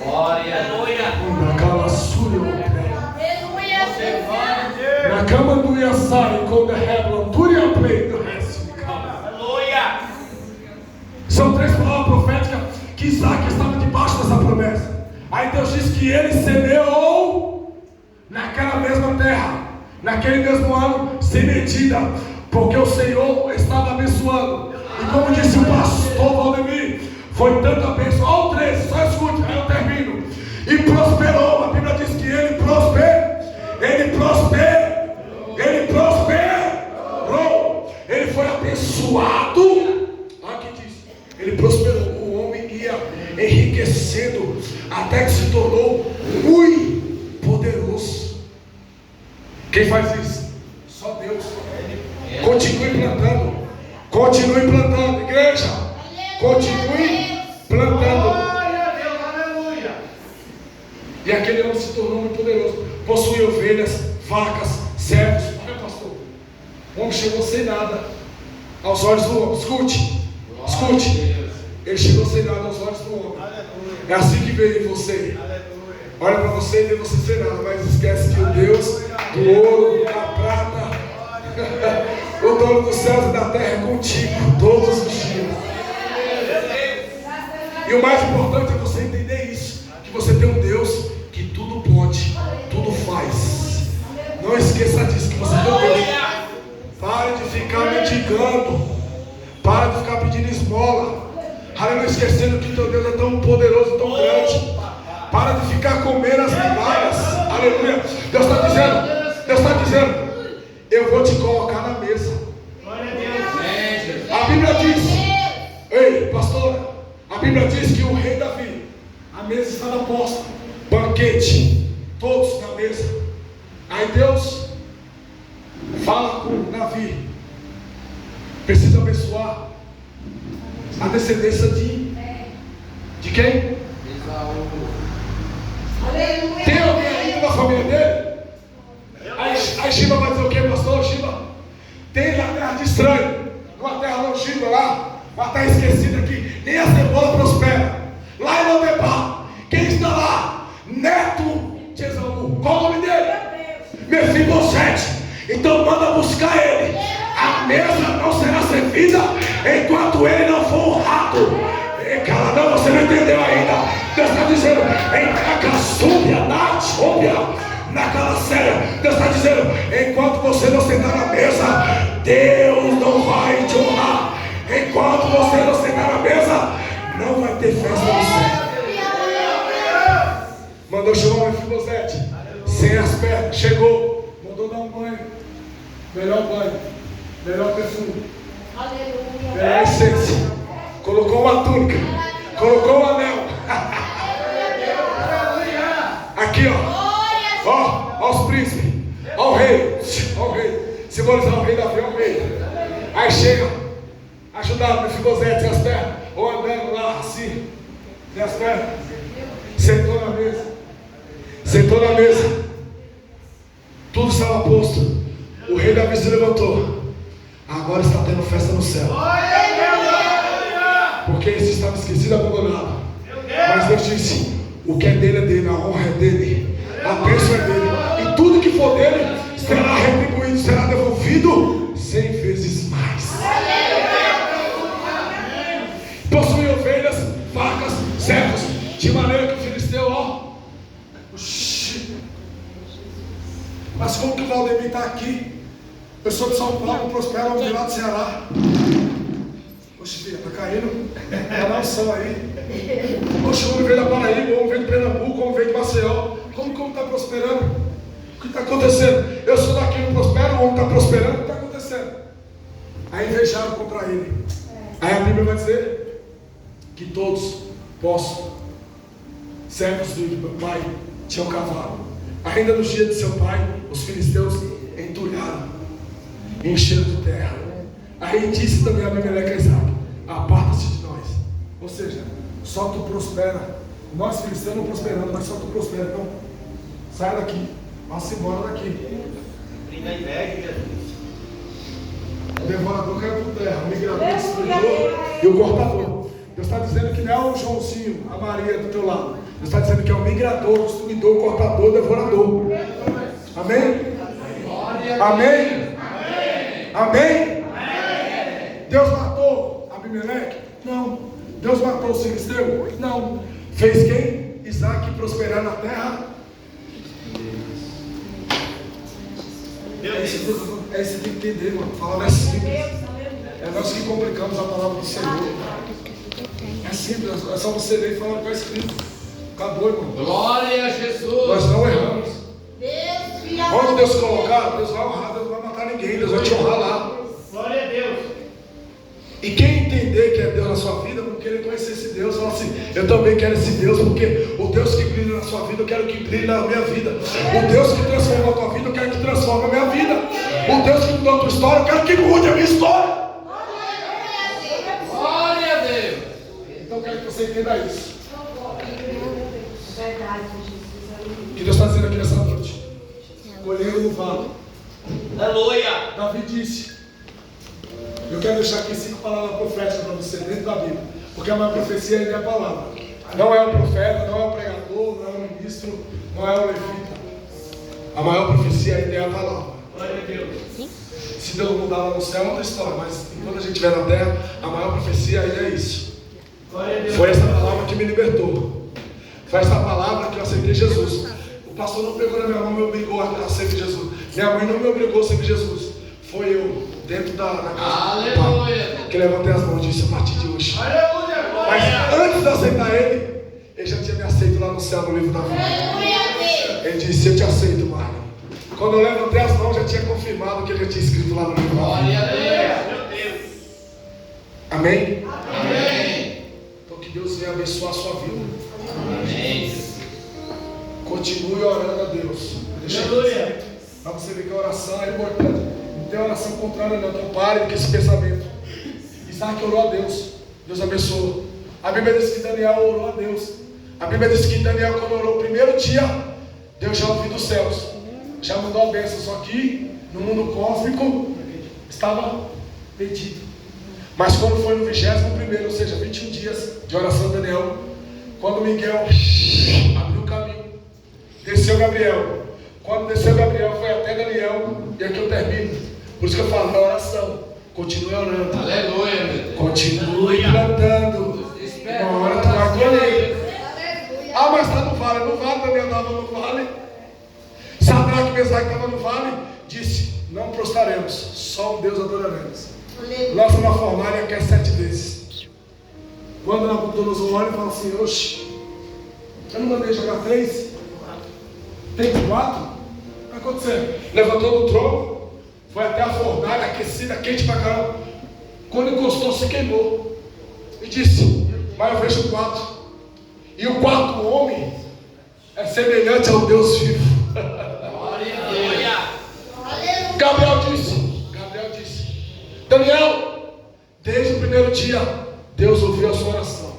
C: Glória.
D: Na cala sua na cama do Yassai, quando é Hebron, play do resto de cama. São 3 palavras proféticas que Isaac estava debaixo dessa promessa. Aí Deus diz que ele semeou naquela mesma terra, naquele mesmo ano, sem medida, porque o Senhor estava abençoando. E como disse o pastor Valdemir, foi tanta bênção. Olha o 13, só escute, aí eu termino. E prosperou, a Bíblia diz que ele prosperou. Ele foi abençoado. Aqui diz, ele prosperou. O homem ia enriquecendo até que se tornou muito poderoso. Quem faz isso? Só Deus. Continue plantando. Continue plantando, igreja. Continue plantando.
C: Glória a Deus, aleluia.
D: E aquele homem se tornou muito poderoso. Possuía ovelhas, vacas, servos. Olha, pastor. O homem chegou sem nada aos olhos do homem. Escute. Escute. Ele chegou sem nada aos olhos do homem. É assim que veio em você. Olha para você e vê você sem nada, mas esquece que o Deus do ouro, da prata, o dono dos céus e da terra é contigo todos os dias. E o mais importante é você entender isso, que você tem um Deus que tudo pode, tudo faz. Não esqueça disso, que você tem um Deus. Pare de ficar mendigando, pare de ficar pedindo esmola, aleluia, esquecendo que teu Deus é tão poderoso, tão grande. Para de ficar comendo as migalhas. Aleluia. Deus está dizendo, eu vou te colocar na mesa. A Bíblia diz, ei, pastora, a Bíblia diz que o rei Davi, a mesa estava posta, banquete, todos na mesa. Aí Deus fala com Davi, precisa abençoar a descendência de quem? Tem alguém ainda na família dele? Aí Shiba vai dizer o que, pastor? Shiba, tem na terra de estranho, numa terra longínqua lá, uma terra esquecida aqui, nem a cebola prospera. Lá em Lodebá, quem está lá? Neto de Esaú. Qual o nome dele? Mefibosete. Então manda buscar ele. A mesa não será servida enquanto ele não for honrado. Cara, não, você não entendeu ainda. Deus está dizendo, naquela séria, Deus está dizendo, enquanto você não sentar na mesa, Deus não vai te honrar. Enquanto você não sentar na mesa, não vai ter festa no céu. Mandou chamar o Mefibosete, sem as pernas, chegou, mandou dar um banho, melhor perfume, melhor essência, colocou uma túnica, colocou um anel. Aqui, ó os príncipes, ó o rei, simbolizar o rei Davi, ó o rei. Aí chega, ajudar o Mefibosete sem as pernas, ou andando lá assim, sem as pernas, sentou na mesa, tudo estava posto. O rei Davi se levantou, agora está tendo festa no céu, porque esse estava esquecido e abandonado. Mas Deus disse, o que é dele, a honra é dele, a bênção é dele, e tudo que for dele será retribuído, será devolvido 100 vezes mais. Possui ovelhas, vacas, servos, de maneira que o filisteu, mas como que o Valdemir está aqui? Eu sou de São Paulo, prospero de lá do Ceará. Oxe, filha, está caindo a unção aí. Oxe, o homem veio da Paraíba, o homem veio de Pernambuco, o homem veio de Maceió. Como está prosperando? O que está acontecendo? Eu sou daqui, não prospero, o homem está prosperando, o que está acontecendo? Aí invejaram contra ele. Aí a Bíblia vai dizer que todos possam, servos do pai, tinham cavalo. Ainda nos dias de seu pai, os filisteus entulharam, encheram de terra. Aí disse também a Abimeleque a Isaac, aparta-se de nós. Ou seja, só tu prospera. Nós filisteus não prosperamos, mas só tu prospera. Então, sai daqui, vá-se embora daqui. O devorador caiu por terra, o migrador, o destruidor e o cortador. Deus está dizendo que não é o Joãozinho, a Maria do teu lado. Deus está dizendo que é o migrador, o destruidor, o cortador, o devorador. Amém? Amém? Amém? Deus matou Abimeleque? Não. Deus matou os filisteus? Não. Fez quem? Isaac prosperar na terra? É isso que tem que entender, mano. Falar é simples. É nós que complicamos a palavra do Senhor. É simples, é só você ler e falar o que está escrito. Acabou, irmão.
C: Glória a Jesus.
D: Nós não erramos. Onde Deus colocar, Deus vai honrar, Deus não vai matar ninguém, Deus vai te honrar lá.
C: Glória a Deus.
D: E quem entender que é Deus na sua vida, não querer conhecer esse Deus, fala assim, eu também quero esse Deus, porque o Deus que brilha na sua vida, eu quero que brilhe na minha vida. O Deus que transformou a tua vida, eu quero que transforme O Deus que mudou a tua história, eu quero que mude a minha história.
C: Glória a Deus.
D: Então eu quero que você entenda isso.
E: Verdade,
D: O que Deus está dizendo aqui nessa noite? Colhendo no vale.
C: Aleluia.
D: Davi disse: eu quero deixar aqui 5 palavras proféticas para você dentro da Bíblia, porque a maior profecia ainda é a palavra. Não é o profeta, não é o pregador, não é o ministro, não é o levita. A maior profecia ainda é a palavra.
C: Glória a Deus.
D: Se Deus mudar lá no céu é outra história, mas enquanto a gente estiver na terra, a maior profecia ainda é isso.
C: Glória a Deus.
D: Foi essa palavra que me libertou. Foi essa palavra que eu aceitei Jesus. O pastor não pegou na minha mão e me obrigou a aceitar Jesus. Minha mãe não me obrigou a aceitar Jesus. Foi eu, dentro da casa do pai, que levantei as mãos e disse: a partir de hoje.
C: Aleluia.
D: Mas antes de aceitar ele já tinha me aceito lá no céu, no livro da vida. Ele disse: eu te aceito, Mário. Quando eu levantei as mãos, já tinha confirmado que ele já tinha escrito lá no livro da vida.
C: Glória a Deus. Meu Deus.
D: Amém?
C: Amém.
D: Então que Deus venha abençoar a sua vida.
C: Amém.
D: Continue orando a Deus. Deixa
C: Aleluia.
D: para você ver que a oração é importante. Não tem oração contrária não. Então pare com esse pensamento. Isaac orou a Deus. Deus abençoou. A Bíblia diz que Daniel orou a Deus. A Bíblia diz que Daniel, quando orou o primeiro dia, Deus já ouviu dos céus. Já mandou a bênção. Só que no mundo cósmico estava perdido. Mas quando foi no 21º, ou seja, 21 dias de oração de Daniel, quando Miguel abriu o caminho, desceu Gabriel. Quando desceu Gabriel, foi até Daniel. E aqui eu termino. Por isso que eu falo, na oração, continue orando.
C: Aleluia, meu Deus.
D: Continue plantando. Uma hora tu vai colher. Ah, mas está no vale. No vale, Daniel estava no vale. Sadraque, Mesaque estava no vale. Disse: não prostraremos, só um Deus adoraremos. Lança na fornalha, quer 7 vezes. Quando Nabucodonosor olha e fala assim: oxe, eu não mandei jogar 3? Tem 4? O que aconteceu? Levantou do trono, foi até a fornalha, aquecida, quente pra caramba. Quando encostou, se queimou. E disse: mas eu vejo 4. E o 4º homem é semelhante ao Deus vivo.
C: Aleluia.
D: Gabriel disse: Daniel, desde o primeiro dia, Deus ouviu a sua oração.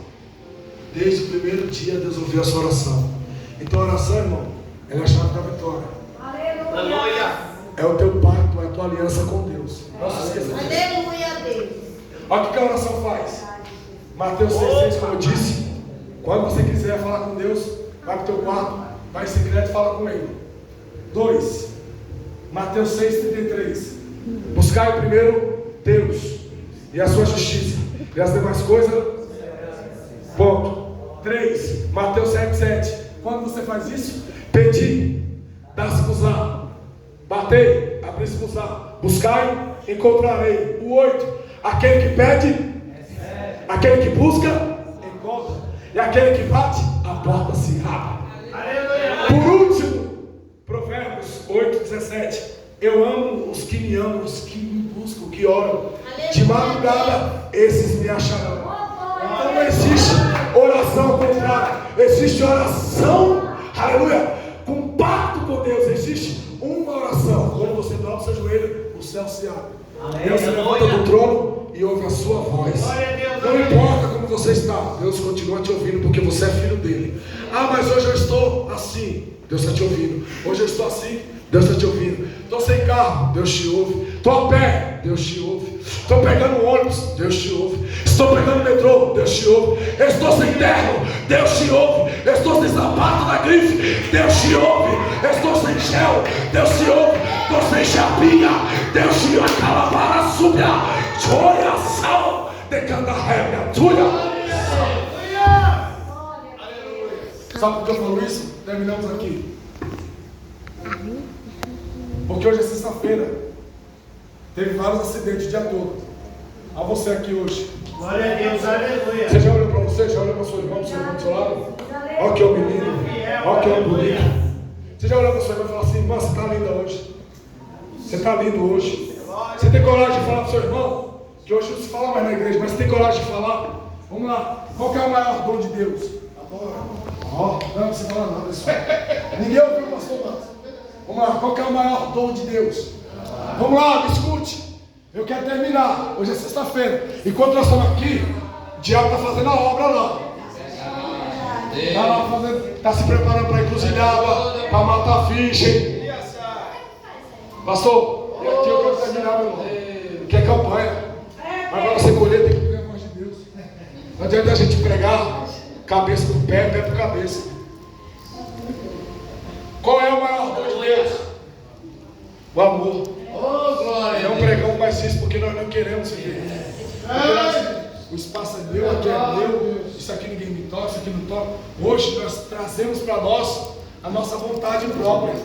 D: Desde o primeiro dia, Deus ouviu a sua oração. Então a oração, irmão, ela é a chave da vitória.
C: Aleluia.
D: É o teu pacto, é a tua aliança com Deus. Não se esqueça disso.
E: Aleluia, Deus.
D: Olha o que a oração faz. Mateus 6,6, como eu disse, quando você quiser falar com Deus, vai para o teu quarto, vai em secreto e fala com Ele. 2, Mateus 6,33. Buscai primeiro Deus e a sua justiça, e as demais coisas. Ponto. 3, Mateus 7,7. Quando você faz isso, pedi, dá-se-vos-á. Batei, abri-se-vos-á. Buscai, encontrarei. O 8, aquele que pede, aquele que busca, encontra. E aquele que bate, a porta se abre. Por último, Provérbios 8,17. Eu amo os que me amam, os que me buscam, que oram. De madrugada, esses me acharão. Então não existe oração contrária. Existe oração, aleluia, com pacto com Deus. Existe uma oração. Quando você dobra o seu joelho, o céu se abre. Deus se levanta do trono e ouve a sua voz. Não importa como você está, Deus continua te ouvindo, porque você é filho dele. Ah, mas hoje eu estou assim. Deus está te ouvindo. Hoje eu estou assim. Deus está te ouvindo. Estou sem carro, Deus te ouve. Estou a pé, Deus te ouve. Estou pegando um ônibus, Deus te ouve. Estou pegando metrô, Deus te ouve. Estou sem terno, Deus te ouve. Estou sem sapato na grife, Deus te ouve. Estou sem gel, Deus te ouve. Estou sem chapinha, Deus te ouve. Aquela para subir, joia, sal, decanda rébia, tuia. Sabe por que eu falo isso? Terminamos aqui. Porque hoje é sexta-feira. Teve vários acidentes o dia todo. A você aqui hoje.
C: Glória a Deus, aleluia.
D: Você já olhou para você? Já olhou para sua irmã, para seu irmão do seu lado? Olha que homem lindo. Olha que homem bonito. Você já olhou para sua irmã e falou assim: irmã, você está linda hoje. Você está lindo hoje. Você tem coragem de falar para o seu irmão? Que hoje não se fala mais na igreja, mas você tem coragem de falar? Vamos lá. Qual que é o maior dom de Deus? Ó, não você fala nada. Ninguém ouviu o pastor Márcio. Vamos lá. Qual que é o maior dom de Deus? Vamos lá, me escute. Eu quero terminar. Hoje é sexta-feira. Enquanto nós estamos aqui, o diabo está fazendo a obra lá. Está lá fazendo, está se preparando para encruzilhada, para matar a virgem. Pastor, e aqui eu quero terminar, meu irmão. Que é campanha. Mas para você colher, tem que ouvir a voz de Deus. Não adianta a gente pregar cabeça para o pé, pé para a cabeça. Qual é o maior dom de Deus? O amor. Não pregamos mais isso porque nós não queremos viver. O espaço é meu, aqui é meu. Isso aqui ninguém me toca, isso aqui não toca. Hoje nós trazemos para nós a nossa vontade própria.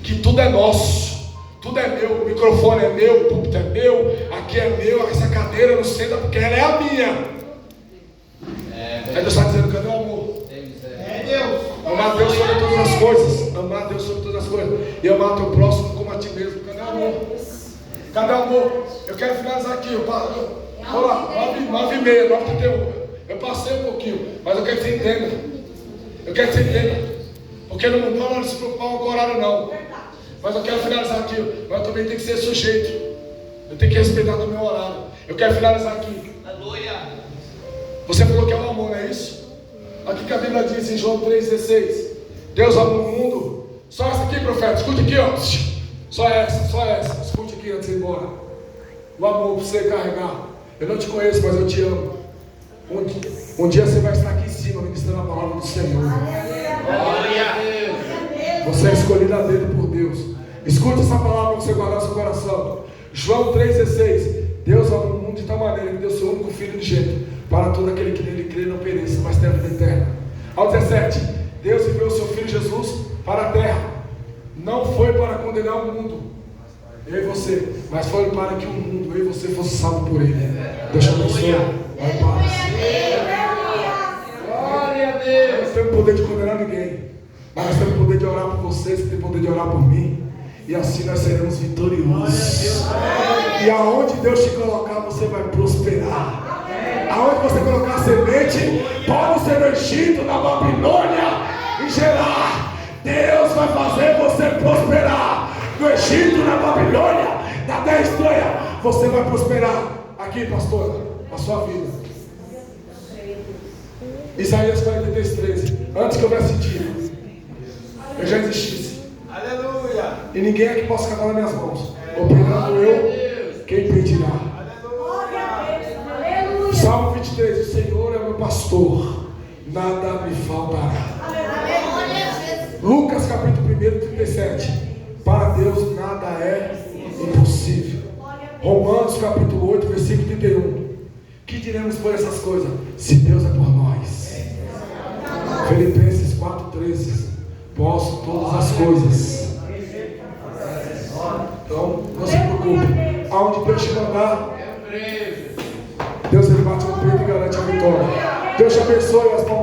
D: Que tudo é nosso. Tudo é meu. O microfone é meu, o púlpito é meu. Aqui é meu, essa cadeira não senta porque ela é a minha. Aí Deus está dizendo, cadê o amor?
C: É Deus.
D: Amar Deus sobre todas as coisas. Amar Deus sobre todas as coisas. E amar teu próximo como a ti mesmo. Cadê o amor? Cadê o amor? Eu quero finalizar aqui. Vamos lá, 9h30, 9h31. Eu passei um pouquinho, mas eu quero que você entenda. Eu quero que você entenda. Porque não se preocupar com o horário, não. Mas eu quero finalizar aqui. Mas eu também tenho que ser sujeito. Eu tenho que respeitar o meu horário. Eu quero finalizar aqui.
C: Aleluia.
D: Você falou que é o amor, não é isso? Aqui que a Bíblia diz em João 3,16. Deus amou o mundo. Só essa aqui, profeta. Escute aqui, ó. Só essa. Escute aqui antes de ir embora. O amor para você carregar. Eu não te conheço, mas eu te amo. Um dia você vai estar aqui em cima ministrando a palavra do Senhor.
C: Glória a Deus.
D: Você é escolhido a dedo por Deus. Escute essa palavra para você guardar no seu coração. João 3,16. Deus amou o mundo de tal maneira que deu seu único filho de jeito, para todo aquele que nele crê não pereça, mas tenha vida eterna. Ao 17. Deus enviou o seu filho Jesus para a terra. Não foi para condenar o mundo, eu e você, mas foi para que o mundo, eu e você, fosse salvo por ele. Deus te abençoe. Vai em paz.
C: Glória a Deus.
D: Nós temos o poder de condenar ninguém, mas nós temos o poder de orar por vocês, você tem o poder de orar por mim, e assim nós seremos vitoriosos. E aonde Deus te colocar, você vai prosperar. Aonde você colocar a semente, pode ser no Egito, na Babilônia, em Gerar. Deus vai fazer você prosperar. No Egito, na Babilônia, na terra estranha, você vai prosperar. Aqui, pastor, a sua vida. Isaías 43:13. Antes que houvesse dia, eu já existisse.
C: Aleluia.
D: E ninguém é que possa cavar nas minhas mãos. Operando eu, quem impedirá?
C: Aleluia.
D: Salmo 23. O Senhor é meu pastor, nada me faltará. Lucas capítulo 1:37. Para Deus nada é impossível. Romanos capítulo 8, versículo 31. Que diremos por essas coisas? Se Deus é por nós. Filipenses 4:13. Posso todas as coisas. Então, não se preocupe. Aonde Deus te mandar, Deus ele bate no peito e garante a vitória. Deus te abençoe. As palmas